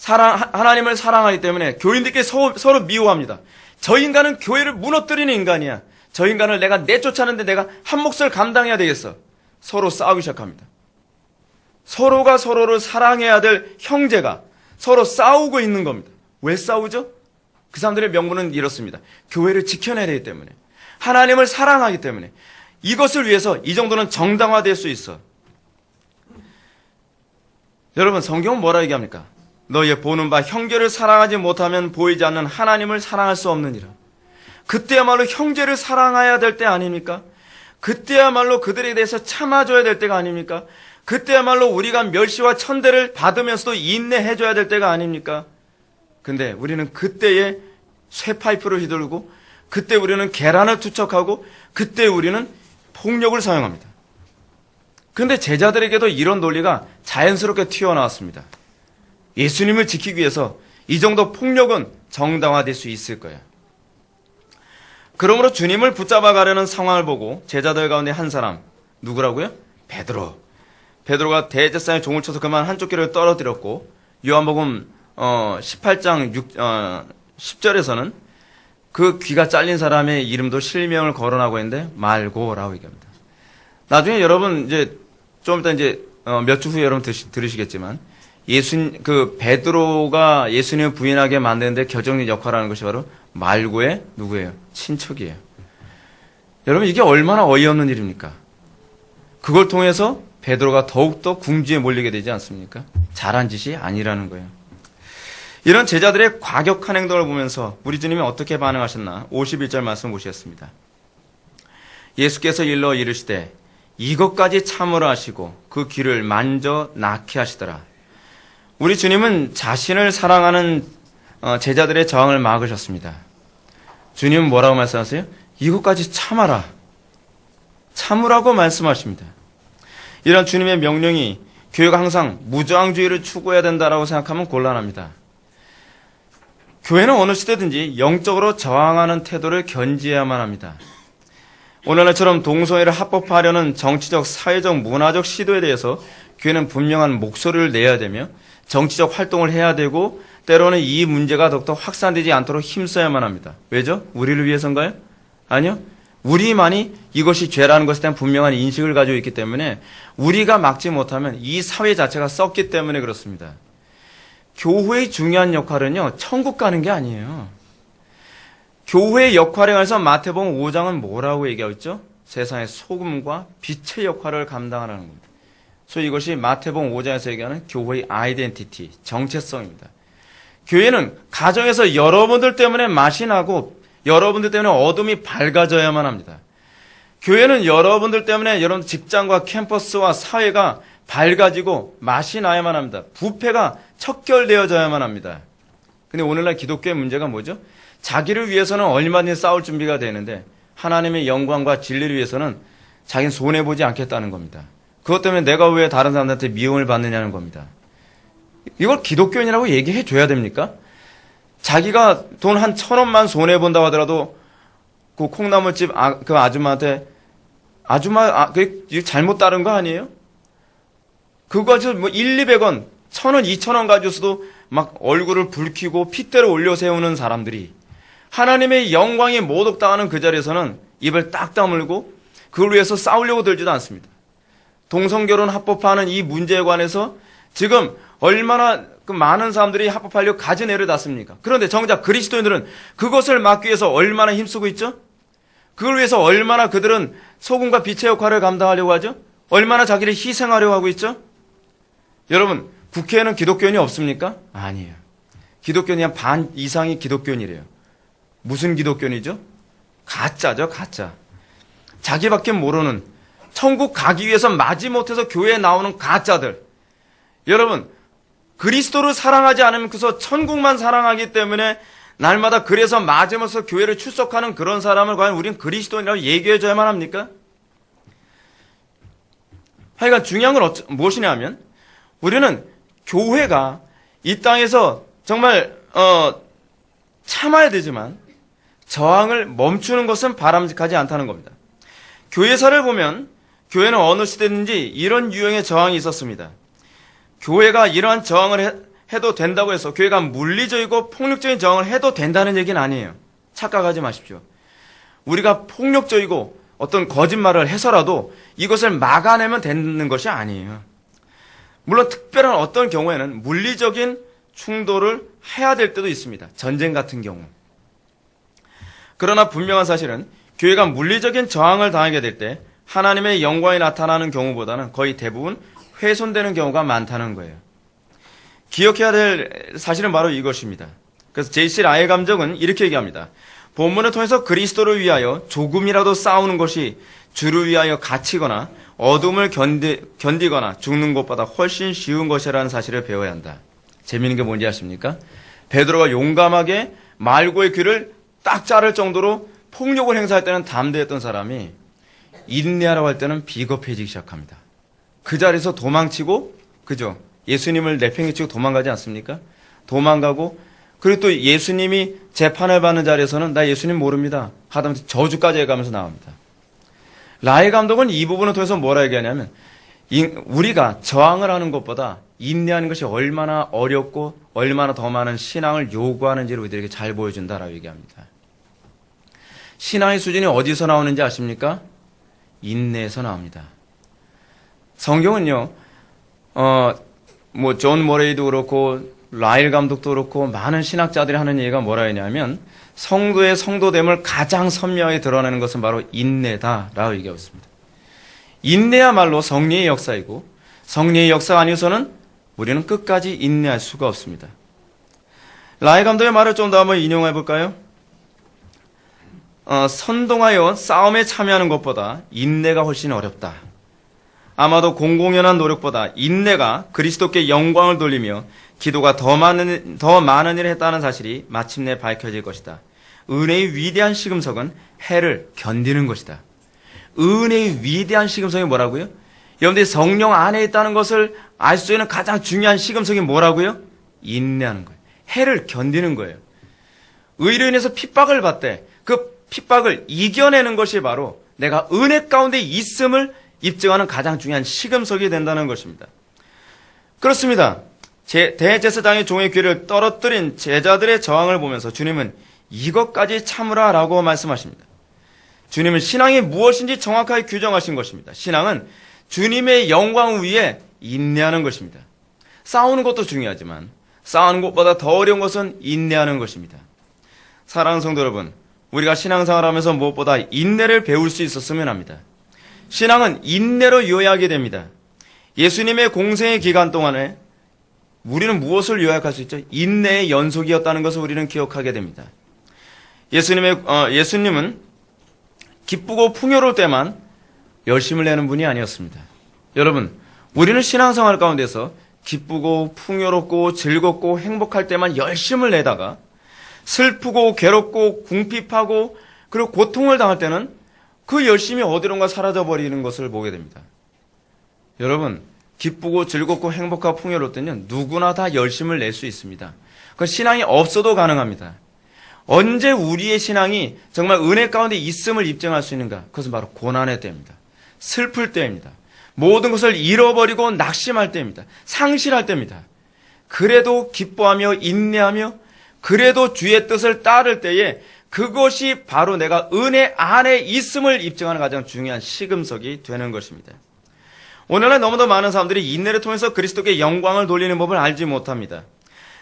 하나님을 사랑하기 때문에 교인들끼리 서로 미워합니다. 저 인간은 교회를 무너뜨리는 인간이야. 저 인간을 내가 내쫓았는데 내가 한 몫을 감당해야 되겠어. 서로 싸우기 시작합니다. 서로가 서로를 사랑해야 될 형제가 서로 싸우고 있는 겁니다. 왜 싸우죠? 그 사람들의 명분은 이렇습니다. 교회를 지켜내야 되기 때문에, 하나님을 사랑하기 때문에, 이것을 위해서 이 정도는 정당화될 수 있어. 여러분, 성경은 뭐라 얘기합니까? 너의 보는 바 형제를 사랑하지 못하면 보이지 않는 하나님을 사랑할 수 없느니라. 그때야말로 형제를 사랑해야 될 때 아닙니까? 그때야말로 그들에 대해서 참아줘야 될 때가 아닙니까? 그때야말로 우리가 멸시와 천대를 받으면서도 인내해줘야 될 때가 아닙니까? 근데 우리는 그때에 쇠파이프를 휘두르고, 그때 우리는 계란을 투척하고, 그때 우리는 폭력을 사용합니다. 그런데 제자들에게도 이런 논리가 자연스럽게 튀어나왔습니다. 예수님을 지키기 위해서 이 정도 폭력은 정당화될 수 있을 거예요. 그러므로 주님을 붙잡아 가려는 상황을 보고 제자들 가운데 한 사람, 누구라고요? 베드로. 베드로가 대제사장의 종을 쳐서 그만 한쪽 귀를 떨어뜨렸고, 요한복음 18장 10절에서는 그 귀가 잘린 사람의 이름도 실명을 거론하고 있는데 말고라고 얘기합니다. 나중에 여러분 이제 좀 이따 이제 몇 주 후에 여러분 들으시겠지만, 베드로가 예수님을 부인하게 만드는데 결정적인 역할을 하는 것이 바로 말고의 누구예요? 친척이에요. 여러분, 이게 얼마나 어이없는 일입니까? 그걸 통해서 베드로가 더욱더 궁지에 몰리게 되지 않습니까? 잘한 짓이 아니라는 거예요. 이런 제자들의 과격한 행동을 보면서 우리 주님이 어떻게 반응하셨나? 51절 말씀 보시겠습니다. 예수께서 일러 이르시되 이것까지 참으라 하시고 그 귀를 만져 낫게 하시더라. 우리 주님은 자신을 사랑하는 제자들의 저항을 막으셨습니다. 주님은 뭐라고 말씀하세요? 이것까지 참아라. 참으라고 말씀하십니다. 이런 주님의 명령이 교회가 항상 무저항주의를 추구해야 된다고 생각하면 곤란합니다. 교회는 어느 시대든지 영적으로 저항하는 태도를 견지해야만 합니다. 오늘날처럼 동성애를 합법화하려는 정치적, 사회적, 문화적 시도에 대해서 교회는 분명한 목소리를 내야 되며 정치적 활동을 해야 되고, 때로는 이 문제가 더욱더 확산되지 않도록 힘써야만 합니다. 왜죠? 우리를 위해서인가요? 아니요. 우리만이 이것이 죄라는 것에 대한 분명한 인식을 가지고 있기 때문에 우리가 막지 못하면 이 사회 자체가 썩기 때문에 그렇습니다. 교회의 중요한 역할은요, 천국 가는 게 아니에요. 교회의 역할에 관해서 마태복음 5장은 뭐라고 얘기하고 있죠? 세상의 소금과 빛의 역할을 감당하라는 겁니다. 소위 이것이 마태복음 5장에서 얘기하는 교회의 아이덴티티, 정체성입니다. 교회는 가정에서 여러분들 때문에 맛이 나고 여러분들 때문에 어둠이 밝아져야만 합니다. 교회는 여러분들 때문에 여러분 직장과 캠퍼스와 사회가 밝아지고 맛이 나야만 합니다. 부패가 척결되어져야만 합니다. 근데 오늘날 기독교의 문제가 뭐죠? 자기를 위해서는 얼마든지 싸울 준비가 되는데 하나님의 영광과 진리를 위해서는 자기는 손해보지 않겠다는 겁니다. 그것 때문에 내가 왜 다른 사람들한테 미움을 받느냐는 겁니다. 이걸 기독교인이라고 얘기해 줘야 됩니까? 자기가 돈 한 1,000원만 손해본다고 하더라도 그 콩나물집 그 아줌마한테 그게 잘못 따른 거 아니에요? 그거 가지고 뭐 200원, 1,000원, 2,000원 가지고서도 막 얼굴을 붉히고 핏대를 올려 세우는 사람들이 하나님의 영광이 모독당하는 그 자리에서는 입을 딱 다물고 그걸 위해서 싸우려고 들지도 않습니다. 동성결혼 합법화하는 이 문제에 관해서 지금 얼마나 그 많은 사람들이 합법하려고 가지내를 놨습니까? 그런데 정작 그리스도인들은 그것을 막기 위해서 얼마나 힘쓰고 있죠? 그걸 위해서 얼마나 그들은 소금과 빛의 역할을 감당하려고 하죠? 얼마나 자기를 희생하려고 하고 있죠? 여러분, 국회에는 기독교인이 없습니까? 아니에요. 기독교인이 한 반 이상이 기독교인이래요. 무슨 기독교인이죠? 가짜죠, 가짜. 자기밖에 모르는, 천국 가기 위해서 마지못해서 교회에 나오는 가짜들. 여러분, 그리스도를 사랑하지 않으면 그래서 천국만 사랑하기 때문에 날마다 그래서 맞으면서 교회를 출석하는 그런 사람을 과연 우리는 그리스도인이라고 얘기해줘야만 합니까? 하여간 중요한 건 무엇이냐 하면 우리는 교회가 이 땅에서 정말 참아야 되지만 저항을 멈추는 것은 바람직하지 않다는 겁니다. 교회사를 보면 교회는 어느 시대든지 이런 유형의 저항이 있었습니다. 교회가 이러한 저항을 해도 된다고 해서 교회가 물리적이고 폭력적인 저항을 해도 된다는 얘기는 아니에요. 착각하지 마십시오. 우리가 폭력적이고 어떤 거짓말을 해서라도 이것을 막아내면 되는 것이 아니에요. 물론 특별한 어떤 경우에는 물리적인 충돌을 해야 될 때도 있습니다. 전쟁 같은 경우. 그러나 분명한 사실은 교회가 물리적인 저항을 당하게 될 때 하나님의 영광이 나타나는 경우보다는 거의 대부분 훼손되는 경우가 많다는 거예요. 기억해야 될 사실은 바로 이것입니다. 그래서 제이씨 라의 감독은 이렇게 얘기합니다. 본문을 통해서 그리스도를 위하여 조금이라도 싸우는 것이 주를 위하여 갇히거나 어둠을 견디거나 죽는 것보다 훨씬 쉬운 것이라는 사실을 배워야 한다. 재미있는 게 뭔지 아십니까? 베드로가 용감하게 말고의 귀를 딱 자를 정도로 폭력을 행사할 때는 담대했던 사람이 인내하라고 할 때는 비겁해지기 시작합니다. 그 자리에서 도망치고, 그죠? 예수님을 내팽개치고 도망가지 않습니까? 도망가고, 그리고 또 예수님이 재판을 받는 자리에서는 나 예수님 모릅니다 하다못해 저주까지 해가면서 나옵니다. 라이 감독은 이 부분을 통해서 뭐라 얘기하냐면 우리가 저항을 하는 것보다 인내하는 것이 얼마나 어렵고 얼마나 더 많은 신앙을 요구하는지를 우리들에게 잘 보여준다라고 얘기합니다. 신앙의 수준이 어디서 나오는지 아십니까? 인내에서 나옵니다. 성경은요, 존 모레이도 그렇고 라일 감독도 그렇고 많은 신학자들이 하는 얘기가 뭐라 했냐면 성도의 성도됨을 가장 선명하게 드러내는 것은 바로 인내다라고 얘기하고 있습니다. 인내야말로 성리의 역사이고 성리의 역사가 아니어서는 우리는 끝까지 인내할 수가 없습니다. 라일 감독의 말을 좀 더 한번 인용해 볼까요? 선동하여 싸움에 참여하는 것보다 인내가 훨씬 어렵다. 아마도 공공연한 노력보다 인내가 그리스도께 영광을 돌리며 기도가 더 많은 일을 했다는 사실이 마침내 밝혀질 것이다. 은혜의 위대한 시금석은 해를 견디는 것이다. 은혜의 위대한 시금석이 뭐라고요? 여러분들이 성령 안에 있다는 것을 알 수 있는 가장 중요한 시금석이 뭐라고요? 인내하는 거예요. 해를 견디는 거예요. 의로 인해서 핍박을 받되 그 핍박을 이겨내는 것이 바로 내가 은혜 가운데 있음을 입증하는 가장 중요한 시금석이 된다는 것입니다. 그렇습니다. 대제사장의 종의 귀를 떨어뜨린 제자들의 저항을 보면서 주님은 이것까지 참으라 라고 말씀하십니다. 주님은 신앙이 무엇인지 정확하게 규정하신 것입니다. 신앙은 주님의 영광 위에 인내하는 것입니다. 싸우는 것도 중요하지만 싸우는 것보다 더 어려운 것은 인내하는 것입니다. 사랑하는 성도 여러분, 우리가 신앙생활하면서 무엇보다 인내를 배울 수 있었으면 합니다. 신앙은 인내로 요약이 됩니다. 예수님의 공생의 기간 동안에 우리는 무엇을 요약할 수 있죠? 인내의 연속이었다는 것을 우리는 기억하게 됩니다. 예수님은 기쁘고 풍요로울 때만 열심을 내는 분이 아니었습니다. 여러분, 우리는 신앙생활 가운데서 기쁘고 풍요롭고 즐겁고 행복할 때만 열심을 내다가 슬프고 괴롭고 궁핍하고 그리고 고통을 당할 때는 그 열심이 어디론가 사라져버리는 것을 보게 됩니다. 여러분, 기쁘고 즐겁고 행복하고 풍요로울 때는 누구나 다 열심을 낼 수 있습니다. 그 신앙이 없어도 가능합니다. 언제 우리의 신앙이 정말 은혜 가운데 있음을 입증할 수 있는가? 그것은 바로 고난의 때입니다. 슬플 때입니다. 모든 것을 잃어버리고 낙심할 때입니다. 상실할 때입니다. 그래도 기뻐하며 인내하며 그래도 주의 뜻을 따를 때에 그것이 바로 내가 은혜 안에 있음을 입증하는 가장 중요한 시금석이 되는 것입니다. 오늘날 너무도 많은 사람들이 인내를 통해서 그리스도께 영광을 돌리는 법을 알지 못합니다.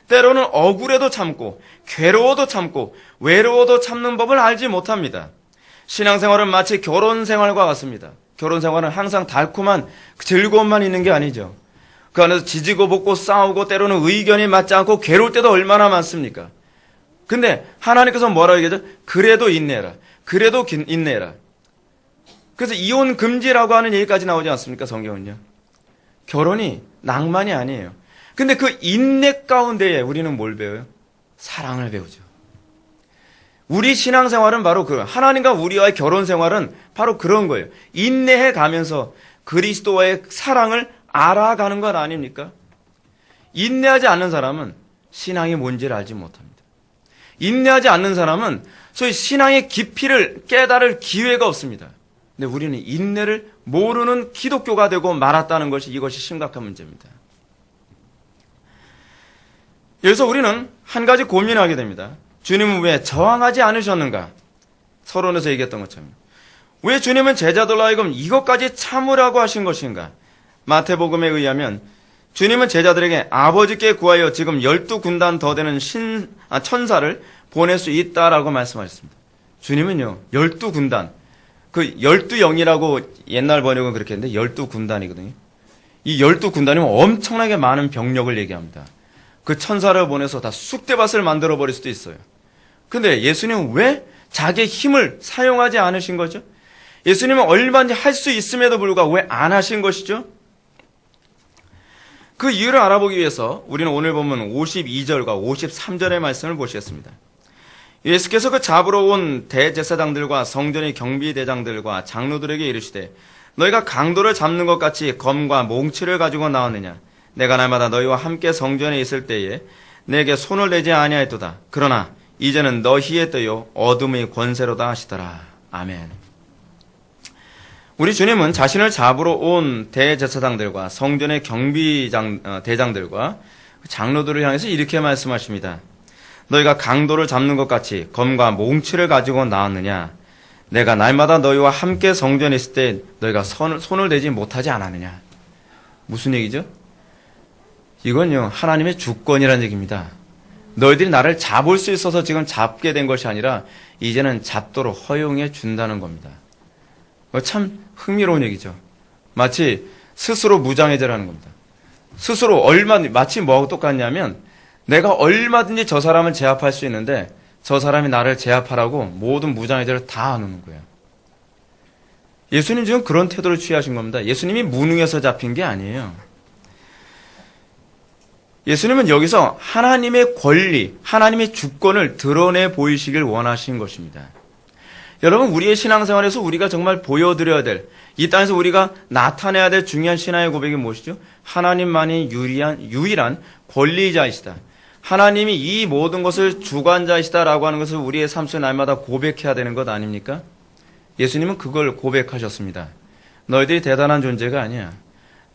때로는 억울해도 참고 괴로워도 참고 외로워도 참는 법을 알지 못합니다. 신앙생활은 마치 결혼생활과 같습니다. 결혼생활은 항상 달콤한 즐거움만 있는 게 아니죠. 그 안에서 지지고 볶고 싸우고 때로는 의견이 맞지 않고 괴로울 때도 얼마나 많습니까? 근데 하나님께서 뭐라고 얘기하죠? 그래도 인내해라. 그래도 인내해라. 그래서 이혼 금지라고 하는 얘기까지 나오지 않습니까? 성경은요. 결혼이 낭만이 아니에요. 근데 그 인내 가운데에 우리는 뭘 배워요? 사랑을 배우죠. 우리 신앙생활은 바로 하나님과 우리와의 결혼생활은 바로 그런 거예요. 인내해 가면서 그리스도와의 사랑을 알아가는 것 아닙니까? 인내하지 않는 사람은 신앙이 뭔지를 알지 못합니다. 인내하지 않는 사람은 소위 신앙의 깊이를 깨달을 기회가 없습니다. 근데 우리는 인내를 모르는 기독교가 되고 말았다는 것이 이것이 심각한 문제입니다. 여기서 우리는 한 가지 고민하게 됩니다. 주님은 왜 저항하지 않으셨는가? 서론에서 얘기했던 것처럼. 왜 주님은 제자들로 하여금 이것까지 참으라고 하신 것인가? 마태복음에 의하면 주님은 제자들에게 아버지께 구하여 지금 12군단 더 되는 천사를 보낼 수 있다라고 말씀하셨습니다. 주님은요, 12군단. 그 12영이라고 옛날 번역은 그렇게 했는데 12군단이거든요. 이 12군단이면 엄청나게 많은 병력을 얘기합니다. 그 천사를 보내서 다 쑥대밭을 만들어 버릴 수도 있어요. 근데 예수님은 왜 자기의 힘을 사용하지 않으신 거죠? 예수님은 얼마든지 할 수 있음에도 불구하고 왜 안 하신 것이죠? 그 이유를 알아보기 위해서 우리는 오늘 보면 52절과 53절의 말씀을 보시겠습니다. 예수께서 그 잡으러 온 대제사장들과 성전의 경비대장들과 장로들에게 이르시되 너희가 강도를 잡는 것 같이 검과 몽치를 가지고 나왔느냐? 내가 날마다 너희와 함께 성전에 있을 때에 내게 손을 내지 아니하였도다. 그러나 이제는 너희의 때요 어둠의 권세로다 하시더라. 아멘. 우리 주님은 자신을 잡으러 온 대제사장들과 성전의 대장들과 장로들을 향해서 이렇게 말씀하십니다. 너희가 강도를 잡는 것 같이 검과 몽치를 가지고 나왔느냐? 내가 날마다 너희와 함께 성전에 있을 때 너희가 손을 대지 못하지 않았느냐? 무슨 얘기죠? 이건요, 하나님의 주권이라는 얘기입니다. 너희들이 나를 잡을 수 있어서 지금 잡게 된 것이 아니라 이제는 잡도록 허용해 준다는 겁니다. 참 흥미로운 얘기죠. 마치 스스로 무장해제라는 겁니다. 스스로 마치 뭐하고 똑같냐면 내가 얼마든지 저 사람을 제압할 수 있는데 저 사람이 나를 제압하라고 모든 무장해제를 다 하는 거예요. 예수님 지금 그런 태도를 취하신 겁니다. 예수님이 무능해서 잡힌 게 아니에요. 예수님은 여기서 하나님의 권리, 하나님의 주권을 드러내 보이시길 원하신 것입니다. 여러분, 우리의 신앙생활에서 우리가 정말 보여드려야 될, 이 땅에서 우리가 나타내야 될 중요한 신앙의 고백이 무엇이죠? 하나님만이 유일한 권리자이시다. 하나님이 이 모든 것을 주관자이시다라고 하는 것을 우리의 삶 속에 날마다 고백해야 되는 것 아닙니까? 예수님은 그걸 고백하셨습니다. 너희들이 대단한 존재가 아니야.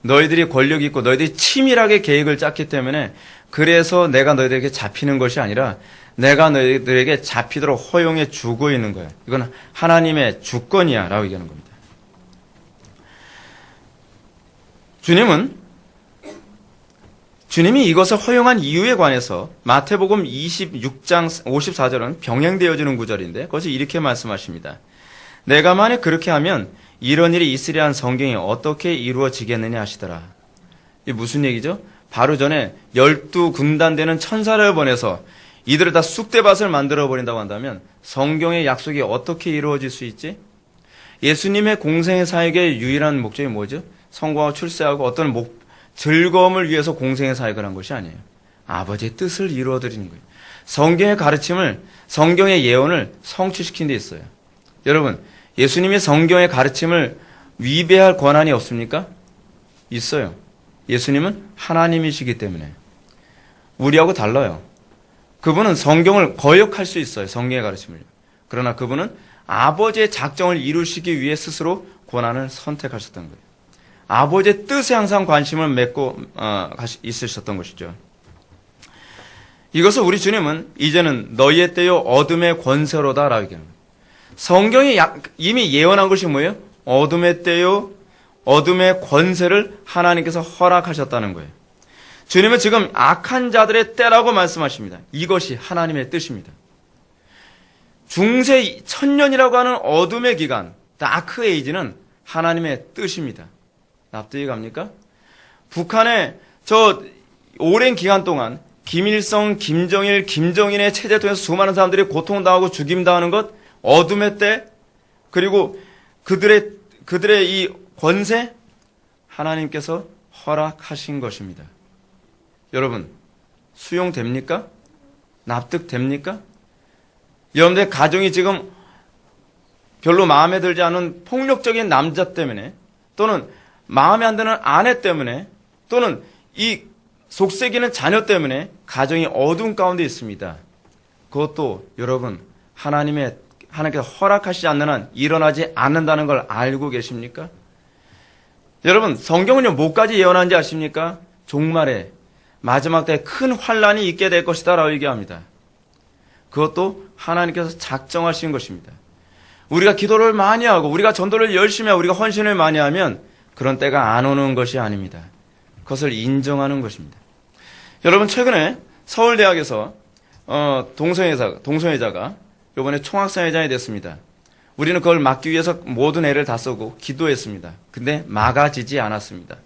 너희들이 권력이 있고 너희들이 치밀하게 계획을 짰기 때문에 그래서 내가 너희들에게 잡히는 것이 아니라 내가 너희들에게 잡히도록 허용해 주고 있는 거야. 이건 하나님의 주권이야 라고 얘기하는 겁니다. 주님이 이것을 허용한 이유에 관해서 마태복음 26장 54절은 병행되어지는 구절인데 거기서 이렇게 말씀하십니다. 내가 만약 그렇게 하면 이런 일이 있으려 한 성경이 어떻게 이루어지겠느냐 하시더라. 이게 무슨 얘기죠? 바로 전에 12군단 되는 천사를 보내서 이들을 다 쑥대밭을 만들어 버린다고 한다면 성경의 약속이 어떻게 이루어질 수 있지? 예수님의 공생의 사역의 유일한 목적이 뭐죠? 성공하고 출세하고 어떤 즐거움을 위해서 공생의 사역을 한 것이 아니에요. 아버지의 뜻을 이루어드리는 거예요. 성경의 가르침을, 성경의 예언을 성취시킨 데 있어요. 여러분, 예수님의 성경의 가르침을 위배할 권한이 없습니까? 있어요. 예수님은 하나님이시기 때문에. 우리하고 달라요. 그분은 성경을 거역할 수 있어요. 성경의 가르침을. 그러나 그분은 아버지의 작정을 이루시기 위해 스스로 권한을 선택하셨던 거예요. 아버지의 뜻에 항상 관심을 맺고 있으셨던 것이죠. 이것을 우리 주님은 이제는 너희의 때요 어둠의 권세로다 라고 얘기합니다. 성경이 이미 예언한 것이 뭐예요? 어둠의 때요 어둠의 권세를 하나님께서 허락하셨다는 거예요. 주님은 지금 악한 자들의 때라고 말씀하십니다. 이것이 하나님의 뜻입니다. 중세 천년이라고 하는 어둠의 기간, 다크 에이지는 하나님의 뜻입니다. 납득이 갑니까? 북한의 저 오랜 기간 동안 김일성, 김정일, 김정인의 체제 통해서 수많은 사람들이 고통당하고 죽임당하는 것, 어둠의 때, 그리고 그들의 이 권세, 하나님께서 허락하신 것입니다. 여러분, 수용됩니까? 납득됩니까? 여러분들의 가정이 지금 별로 마음에 들지 않은 폭력적인 남자 때문에 또는 마음에 안 드는 아내 때문에 또는 이 속색이는 자녀 때문에 가정이 어두운 가운데 있습니다. 그것도 여러분 하나님께서 허락하시지 않는 한 일어나지 않는다는 걸 알고 계십니까? 여러분 성경은요 뭐까지 예언하는지 아십니까? 종말에 마지막 때 큰 환란이 있게 될 것이다 라고 얘기합니다. 그것도 하나님께서 작정하신 것입니다. 우리가 기도를 많이 하고 우리가 전도를 열심히 하고 우리가 헌신을 많이 하면 그런 때가 안 오는 것이 아닙니다. 그것을 인정하는 것입니다. 여러분 최근에 서울대학에서 동성애자가 이번에 총학생회장이 됐습니다. 우리는 그걸 막기 위해서 모든 애를 다 쓰고 기도했습니다. 근데 막아지지 않았습니다.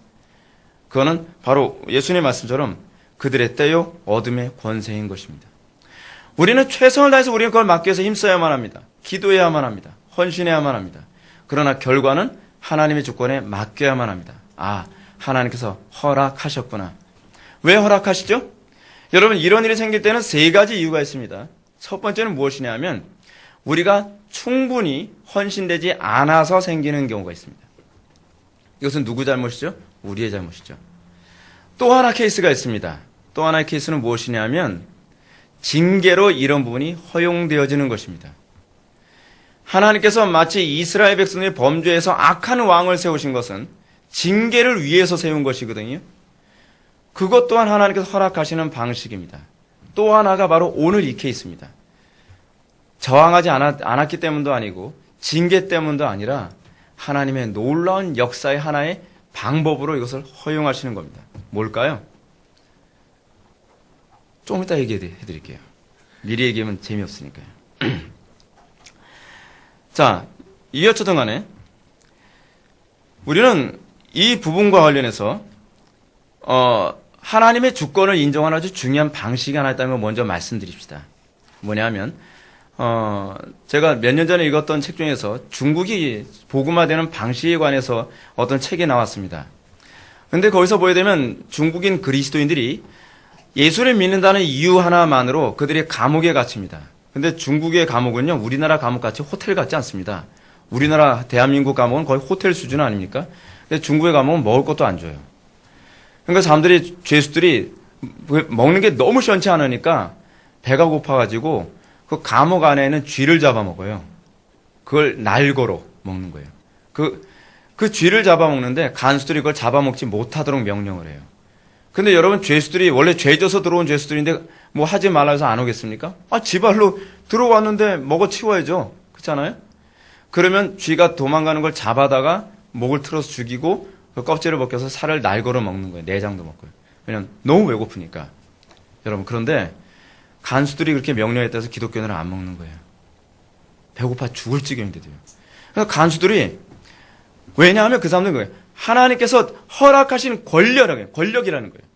그거는 바로 예수님의 말씀처럼 그들의 때요 어둠의 권세인 것입니다. 우리는 최선을 다해서 우리는 그걸 막기 위해서 힘써야만 합니다. 기도해야만 합니다. 헌신해야만 합니다. 그러나 결과는 하나님의 주권에 맡겨야만 합니다. 아, 하나님께서 허락하셨구나. 왜 허락하시죠? 여러분, 이런 일이 생길 때는 세 가지 이유가 있습니다. 첫 번째는 무엇이냐 하면 우리가 충분히 헌신되지 않아서 생기는 경우가 있습니다. 이것은 누구 잘못이죠? 우리의 잘못이죠. 또 하나 케이스가 있습니다. 또 하나의 케이스는 무엇이냐 하면 징계로 이런 부분이 허용되어지는 것입니다. 하나님께서 마치 이스라엘 백성의 범죄에서 악한 왕을 세우신 것은 징계를 위해서 세운 것이거든요. 그것 또한 하나님께서 허락하시는 방식입니다. 또 하나가 바로 오늘 이 케이스입니다. 저항하지 않았기 때문도 아니고 징계 때문도 아니라 하나님의 놀라운 역사의 하나의 방법으로 이것을 허용하시는 겁니다. 뭘까요? 좀 이따 얘기해드릴게요. 미리 얘기하면 재미없으니까요. 자, 이어쩌든 간에 우리는 이 부분과 관련해서 하나님의 주권을 인정하는 아주 중요한 방식이 하나 있다는 걸 먼저 말씀드립시다. 뭐냐면 제가 몇 년 전에 읽었던 책 중에서 중국이 복음화되는 방식에 관해서 어떤 책이 나왔습니다. 근데 거기서 보게 되면 중국인 그리스도인들이 예수를 믿는다는 이유 하나만으로 그들이 감옥에 갇힙니다. 근데 중국의 감옥은요, 우리나라 감옥같이 호텔 같지 않습니다. 우리나라 대한민국 감옥은 거의 호텔 수준 아닙니까? 근데 중국의 감옥은 먹을 것도 안 줘요. 그러니까 사람들이, 죄수들이 먹는 게 너무 시원치 않으니까 배가 고파가지고 그 감옥 안에는 쥐를 잡아먹어요. 그걸 날거로 먹는 거예요. 그 쥐를 잡아먹는데 간수들이 그걸 잡아먹지 못하도록 명령을 해요. 근데 여러분, 죄수들이 원래 죄져서 들어온 죄수들인데 뭐 하지 말라 해서 안 오겠습니까? 아, 지발로 들어왔는데 먹어 치워야죠. 그렇잖아요? 그러면 쥐가 도망가는 걸 잡아다가 목을 틀어서 죽이고 그 껍질을 벗겨서 살을 날거로 먹는 거예요. 내장도 먹고요. 왜냐면 너무 배고프니까. 여러분, 그런데 간수들이 그렇게 명령했다 해서 기독교인은 안 먹는 거예요. 배고파 죽을 지경인데도요. 그래서 간수들이, 왜냐하면 그 사람들은 거예요. 하나님께서 허락하신 권력이라는 거예요.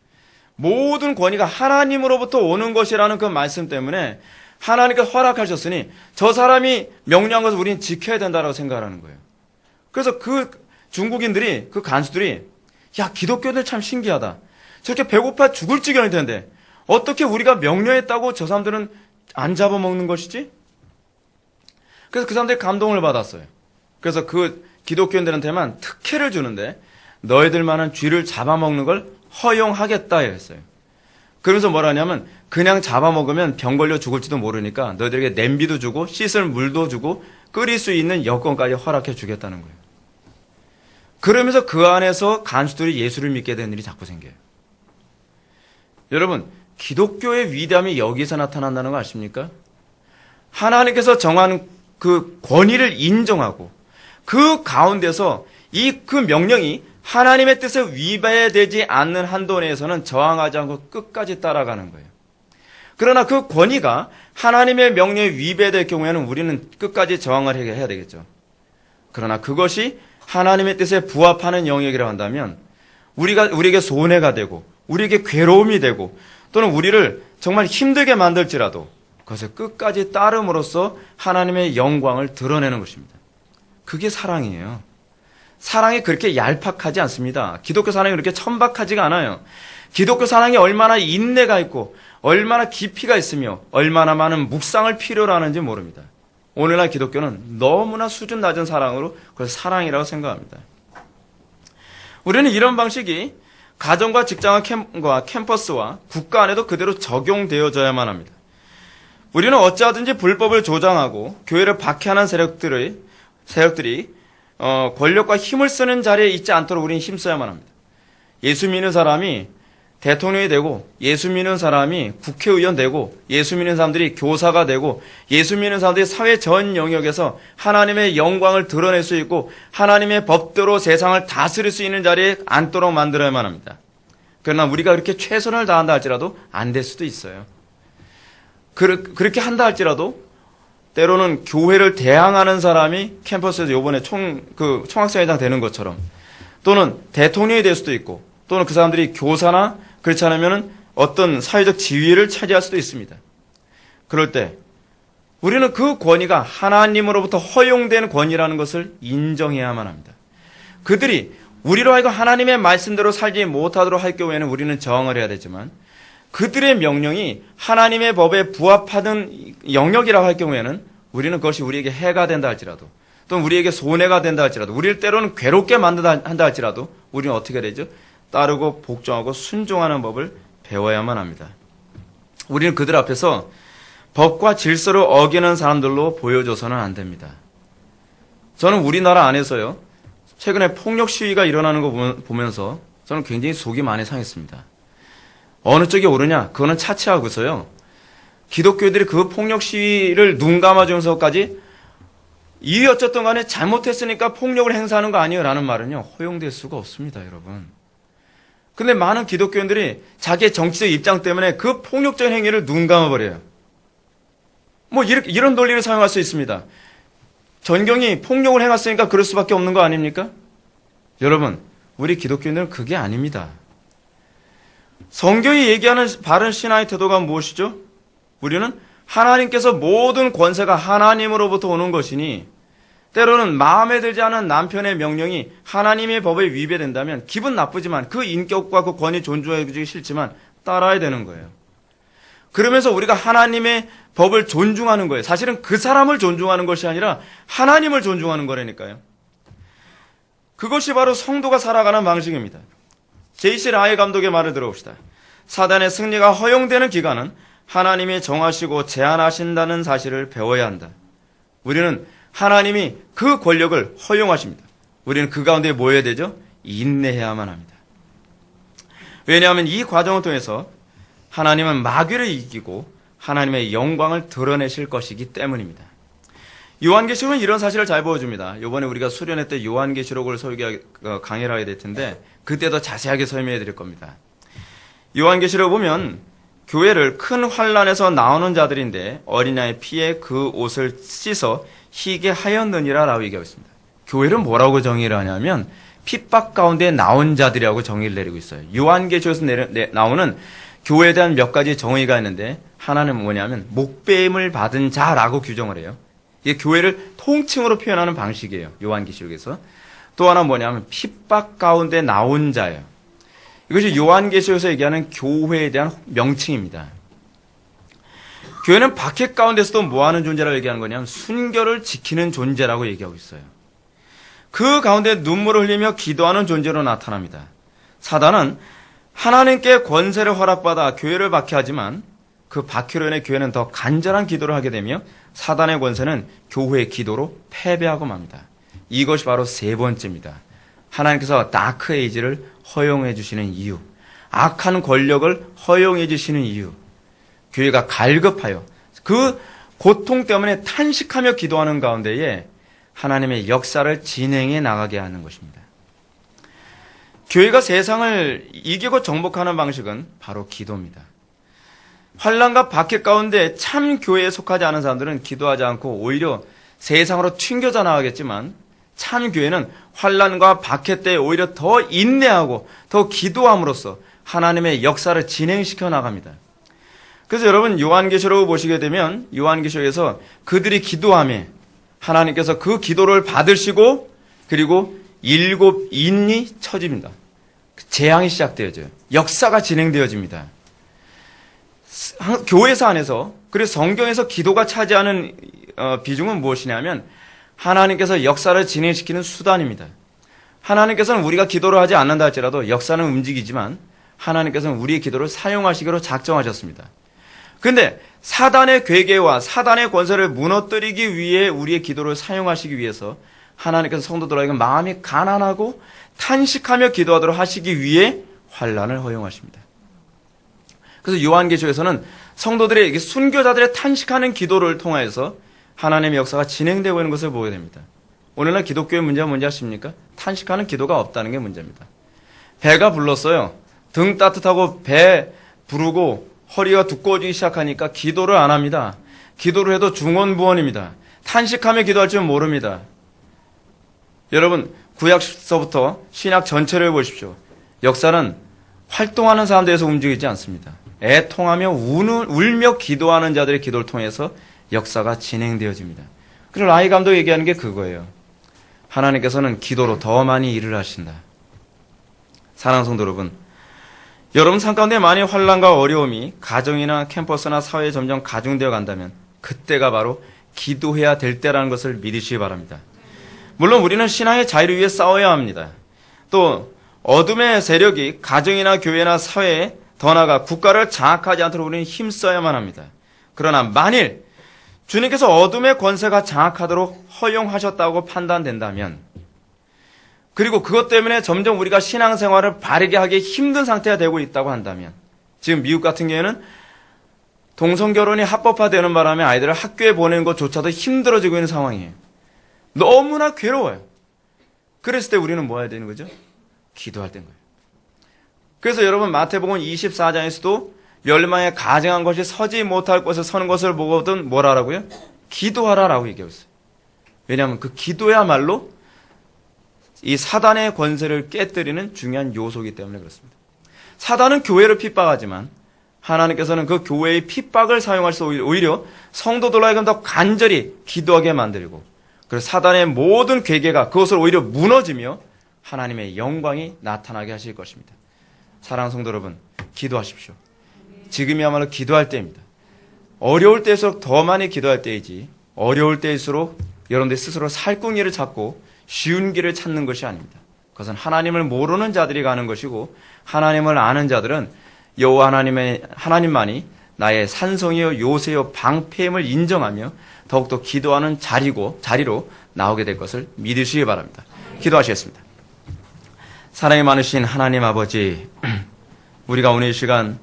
모든 권위가 하나님으로부터 오는 것이라는 그 말씀 때문에 하나님께서 허락하셨으니 저 사람이 명령한 것을 우리는 지켜야 된다고 생각하는 거예요. 그래서 그 중국인들이, 그 간수들이, 야, 기독교들 참 신기하다. 저렇게 배고파 죽을 지경이 되는데 어떻게 우리가 명령했다고 저 사람들은 안 잡아먹는 것이지? 그래서 그 사람들이 감동을 받았어요. 그래서 그 기독교인들한테만 특혜를 주는데 너희들만은 쥐를 잡아먹는 걸 허용하겠다 했어요. 그러면서 뭐라 하냐면 그냥 잡아먹으면 병 걸려 죽을지도 모르니까 너희들에게 냄비도 주고 씻을 물도 주고 끓일 수 있는 여건까지 허락해 주겠다는 거예요. 그러면서 그 안에서 간수들이 예수를 믿게 되는 일이 자꾸 생겨요. 여러분, 기독교의 위대함이 여기서 나타난다는 거 아십니까? 하나님께서 정한 그 권위를 인정하고 그 가운데서 그 명령이 하나님의 뜻에 위배되지 않는 한도 내에서는 저항하지 않고 끝까지 따라가는 거예요. 그러나 그 권위가 하나님의 명령에 위배될 경우에는 우리는 끝까지 저항을 해야 되겠죠. 그러나 그것이 하나님의 뜻에 부합하는 영역이라고 한다면 우리에게 손해가 되고 우리에게 괴로움이 되고 또는 우리를 정말 힘들게 만들지라도 그것을 끝까지 따름으로써 하나님의 영광을 드러내는 것입니다. 그게 사랑이에요. 사랑이 그렇게 얄팍하지 않습니다. 기독교 사랑이 그렇게 천박하지가 않아요. 기독교 사랑이 얼마나 인내가 있고 얼마나 깊이가 있으며 얼마나 많은 묵상을 필요로 하는지 모릅니다. 오늘날 기독교는 너무나 수준 낮은 사랑으로 그걸 사랑이라고 생각합니다. 우리는 이런 방식이 가정과 직장과 캠퍼스와 국가 안에도 그대로 적용되어져야만 합니다. 우리는 어찌하든지 불법을 조장하고 교회를 박해하는 세력들이 권력과 힘을 쓰는 자리에 있지 않도록 우리는 힘써야만 합니다. 예수 믿는 사람이 대통령이 되고 예수 믿는 사람이 국회의원 되고 예수 믿는 사람들이 교사가 되고 예수 믿는 사람들이 사회 전 영역에서 하나님의 영광을 드러낼 수 있고 하나님의 법대로 세상을 다스릴 수 있는 자리에 앉도록 만들어야만 합니다. 그러나 우리가 그렇게 최선을 다한다 할지라도 안 될 수도 있어요. 그렇게 한다 할지라도 때로는 교회를 대항하는 사람이 캠퍼스에서 요번에 총학생회장 되는 것처럼, 또는 대통령이 될 수도 있고, 또는 그 사람들이 교사나 그렇지 않으면 어떤 사회적 지위를 차지할 수도 있습니다. 그럴 때 우리는 그 권위가 하나님으로부터 허용된 권위라는 것을 인정해야만 합니다. 그들이 우리로 하여금 하나님의 말씀대로 살지 못하도록 할 경우에는 우리는 저항을 해야 되지만, 그들의 명령이 하나님의 법에 부합하는 영역이라고 할 경우에는 우리는 그것이 우리에게 해가 된다 할지라도, 또는 우리에게 손해가 된다 할지라도, 우리를 때로는 괴롭게 한다 할지라도 우리는 어떻게 되죠? 따르고 복종하고 순종하는 법을 배워야만 합니다. 우리는 그들 앞에서 법과 질서를 어기는 사람들로 보여줘서는 안 됩니다. 저는 우리나라 안에서요, 최근에 폭력 시위가 일어나는 거 보면서 저는 굉장히 속이 많이 상했습니다. 어느 쪽이 옳으냐? 그거는 차치하고서요, 기독교들이 그 폭력 시위를 눈 감아주면서까지 이유 어쨌든 간에 잘못했으니까 폭력을 행사하는 거 아니에요 라는 말은요, 허용될 수가 없습니다, 여러분. 근데 많은 기독교인들이 자기의 정치적 입장 때문에 그 폭력적인 행위를 눈 감아버려요. 뭐 이런 논리를 사용할 수 있습니다. 전경이 폭력을 행했으니까 그럴 수밖에 없는 거 아닙니까? 여러분, 우리 기독교인들은 그게 아닙니다. 성경이 얘기하는 바른 신앙의 태도가 무엇이죠? 우리는 하나님께서 모든 권세가 하나님으로부터 오는 것이니, 때로는 마음에 들지 않은 남편의 명령이 하나님의 법에 위배된다면 기분 나쁘지만, 그 인격과 그 권위 존중해주기 싫지만 따라야 되는 거예요. 그러면서 우리가 하나님의 법을 존중하는 거예요. 사실은 그 사람을 존중하는 것이 아니라 하나님을 존중하는 거라니까요. 그것이 바로 성도가 살아가는 방식입니다. J.C. 라이 감독의 말을 들어봅시다. 사단의 승리가 허용되는 기간은 하나님이 정하시고 제한하신다는 사실을 배워야 한다. 우리는 하나님이 그 권력을 허용하십니다. 우리는 그 가운데 뭐 해야 되죠? 인내해야만 합니다. 왜냐하면 이 과정을 통해서 하나님은 마귀를 이기고 하나님의 영광을 드러내실 것이기 때문입니다. 요한계시록은 이런 사실을 잘 보여줍니다. 이번에 우리가 수련회 때 요한계시록을 강의를 하게 될 텐데 그때도 자세하게 설명해 드릴 겁니다. 요한계시록 보면 교회를 큰 환난에서 나오는 자들인데 어린 양의 피에 그 옷을 씻어 희게 하였느니라 라고 얘기하고 있습니다. 교회를 뭐라고 정의를 하냐면 핍박 가운데 나온 자들이라고 정의를 내리고 있어요. 요한계시록에서 나오는 교회에 대한 몇 가지 정의가 있는데, 하나는 뭐냐면 목배임을 받은 자라고 규정을 해요. 이게 교회를 통칭으로 표현하는 방식이에요, 요한계시록에서. 또 하나 뭐냐면 핍박 가운데 나온 자예요. 이것이 요한계시록에서 얘기하는 교회에 대한 명칭입니다. 교회는 박해 가운데서도 뭐하는 존재라고 얘기하는 거냐면 순결을 지키는 존재라고 얘기하고 있어요. 그 가운데 눈물을 흘리며 기도하는 존재로 나타납니다. 사단은 하나님께 권세를 허락받아 교회를 박해하지만 그 박해로 인해 교회는 더 간절한 기도를 하게 되며 사단의 권세는 교회의 기도로 패배하고 맙니다. 이것이 바로 세 번째입니다. 하나님께서 다크 에이지를 허용해 주시는 이유, 악한 권력을 허용해 주시는 이유, 교회가 갈급하여 그 고통 때문에 탄식하며 기도하는 가운데에 하나님의 역사를 진행해 나가게 하는 것입니다. 교회가 세상을 이기고 정복하는 방식은 바로 기도입니다. 환난과 박해 가운데 참 교회에 속하지 않은 사람들은 기도하지 않고 오히려 세상으로 튕겨져 나가겠지만, 참 교회는 환난과 박해 때 오히려 더 인내하고 더 기도함으로써 하나님의 역사를 진행시켜 나갑니다. 그래서 여러분 요한계시록을 보시게 되면 요한계시록에서 그들이 기도하며 하나님께서 그 기도를 받으시고 그리고 7인이 쳐집니다. 재앙이 시작되어져요. 역사가 진행되어집니다. 교회사 안에서, 그래서 성경에서 기도가 차지하는 비중은 무엇이냐면 하나님께서 역사를 진행시키는 수단입니다. 하나님께서는 우리가 기도를 하지 않는다 할지라도 역사는 움직이지만 하나님께서는 우리의 기도를 사용하시기로 작정하셨습니다. 그런데 사단의 괴계와 사단의 권세를 무너뜨리기 위해 우리의 기도를 사용하시기 위해서 하나님께서 성도들에게 마음이 가난하고 탄식하며 기도하도록 하시기 위해 환난을 허용하십니다. 그래서 요한계시록에서는 성도들의 순교자들의 탄식하는 기도를 통해서 하나님의 역사가 진행되고 있는 것을 보게 됩니다. 오늘날 기독교의 문제가 뭔지 아십니까? 탄식하는 기도가 없다는 게 문제입니다. 배가 불렀어요. 등 따뜻하고 배 부르고 허리가 두꺼워지기 시작하니까 기도를 안 합니다. 기도를 해도 중언부언입니다. 탄식하며 기도할 줄 모릅니다. 여러분, 구약서부터 신약 전체를 보십시오. 역사는 활동하는 사람들에서 움직이지 않습니다. 애통하며 울며 기도하는 자들의 기도를 통해서 역사가 진행되어집니다. 그래서 라이 감독이 얘기하는 게 그거예요. 하나님께서는 기도로 더 많이 일을 하신다. 사랑하는 성도 여러분, 여러분 삶 가운데 많이 환난과 어려움이 가정이나 캠퍼스나 사회에 점점 가중되어 간다면 그때가 바로 기도해야 될 때라는 것을 믿으시기 바랍니다. 물론 우리는 신앙의 자유를 위해 싸워야 합니다. 또 어둠의 세력이 가정이나 교회나 사회에 더 나아가 국가를 장악하지 않도록 우리는 힘써야만 합니다. 그러나 만일 주님께서 어둠의 권세가 장악하도록 허용하셨다고 판단된다면, 그리고 그것 때문에 점점 우리가 신앙생활을 바르게 하기 힘든 상태가 되고 있다고 한다면, 지금 미국 같은 경우에는 동성결혼이 합법화되는 바람에 아이들을 학교에 보내는 것조차도 힘들어지고 있는 상황이에요. 너무나 괴로워요. 그랬을 때 우리는 뭐 해야 되는 거죠? 기도할 때인 거예요. 그래서 여러분 마태복음 24장에서도 멸망에 가증한 것이 서지 못할 곳에 서는 것을 보거든 뭐라라고요? 기도하라라고 얘기하고 있어요. 왜냐하면 그 기도야말로 이 사단의 권세를 깨뜨리는 중요한 요소이기 때문에 그렇습니다. 사단은 교회를 핍박하지만 하나님께서는 그 교회의 핍박을 사용하셔서 오히려 성도들로 하여금 더 간절히 기도하게 만들고, 그래서 사단의 모든 괴계가 그것을 오히려 무너지며 하나님의 영광이 나타나게 하실 것입니다. 사랑하는 성도 여러분, 기도하십시오. 지금이야말로 기도할 때입니다. 어려울 때일수록 더 많이 기도할 때이지, 어려울 때일수록 여러분들 스스로 살궁리를 찾고 쉬운 길을 찾는 것이 아닙니다. 그것은 하나님을 모르는 자들이 가는 것이고, 하나님을 아는 자들은 여호와 하나님만이 나의 산성이요 요새요 방패임을 인정하며 더욱더 기도하는 자리로 나오게 될 것을 믿으시기 바랍니다. 기도하시겠습니다. 사랑이 많으신 하나님 아버지, 우리가 오늘 이 시간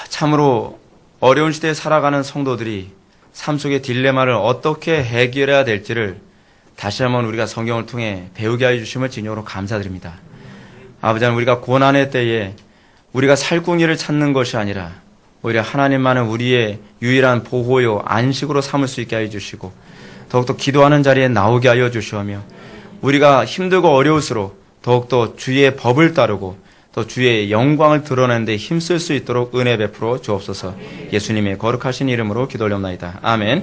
참으로 어려운 시대에 살아가는 성도들이 삶 속의 딜레마를 어떻게 해결해야 될지를 다시 한번 우리가 성경을 통해 배우게 해주심을 진정으로 감사드립니다. 아버지 하나님, 우리가 고난의 때에 우리가 살궁리를 찾는 것이 아니라 오히려 하나님만은 우리의 유일한 보호요 안식으로 삼을 수 있게 해주시고, 더욱더 기도하는 자리에 나오게 하여 주시오며, 우리가 힘들고 어려울수록 더욱더 주의 법을 따르고 또 주의 영광을 드러내는 데 힘쓸 수 있도록 은혜 베풀어 주옵소서. 예수님의 거룩하신 이름으로 기도 올려옵나이다. 아멘.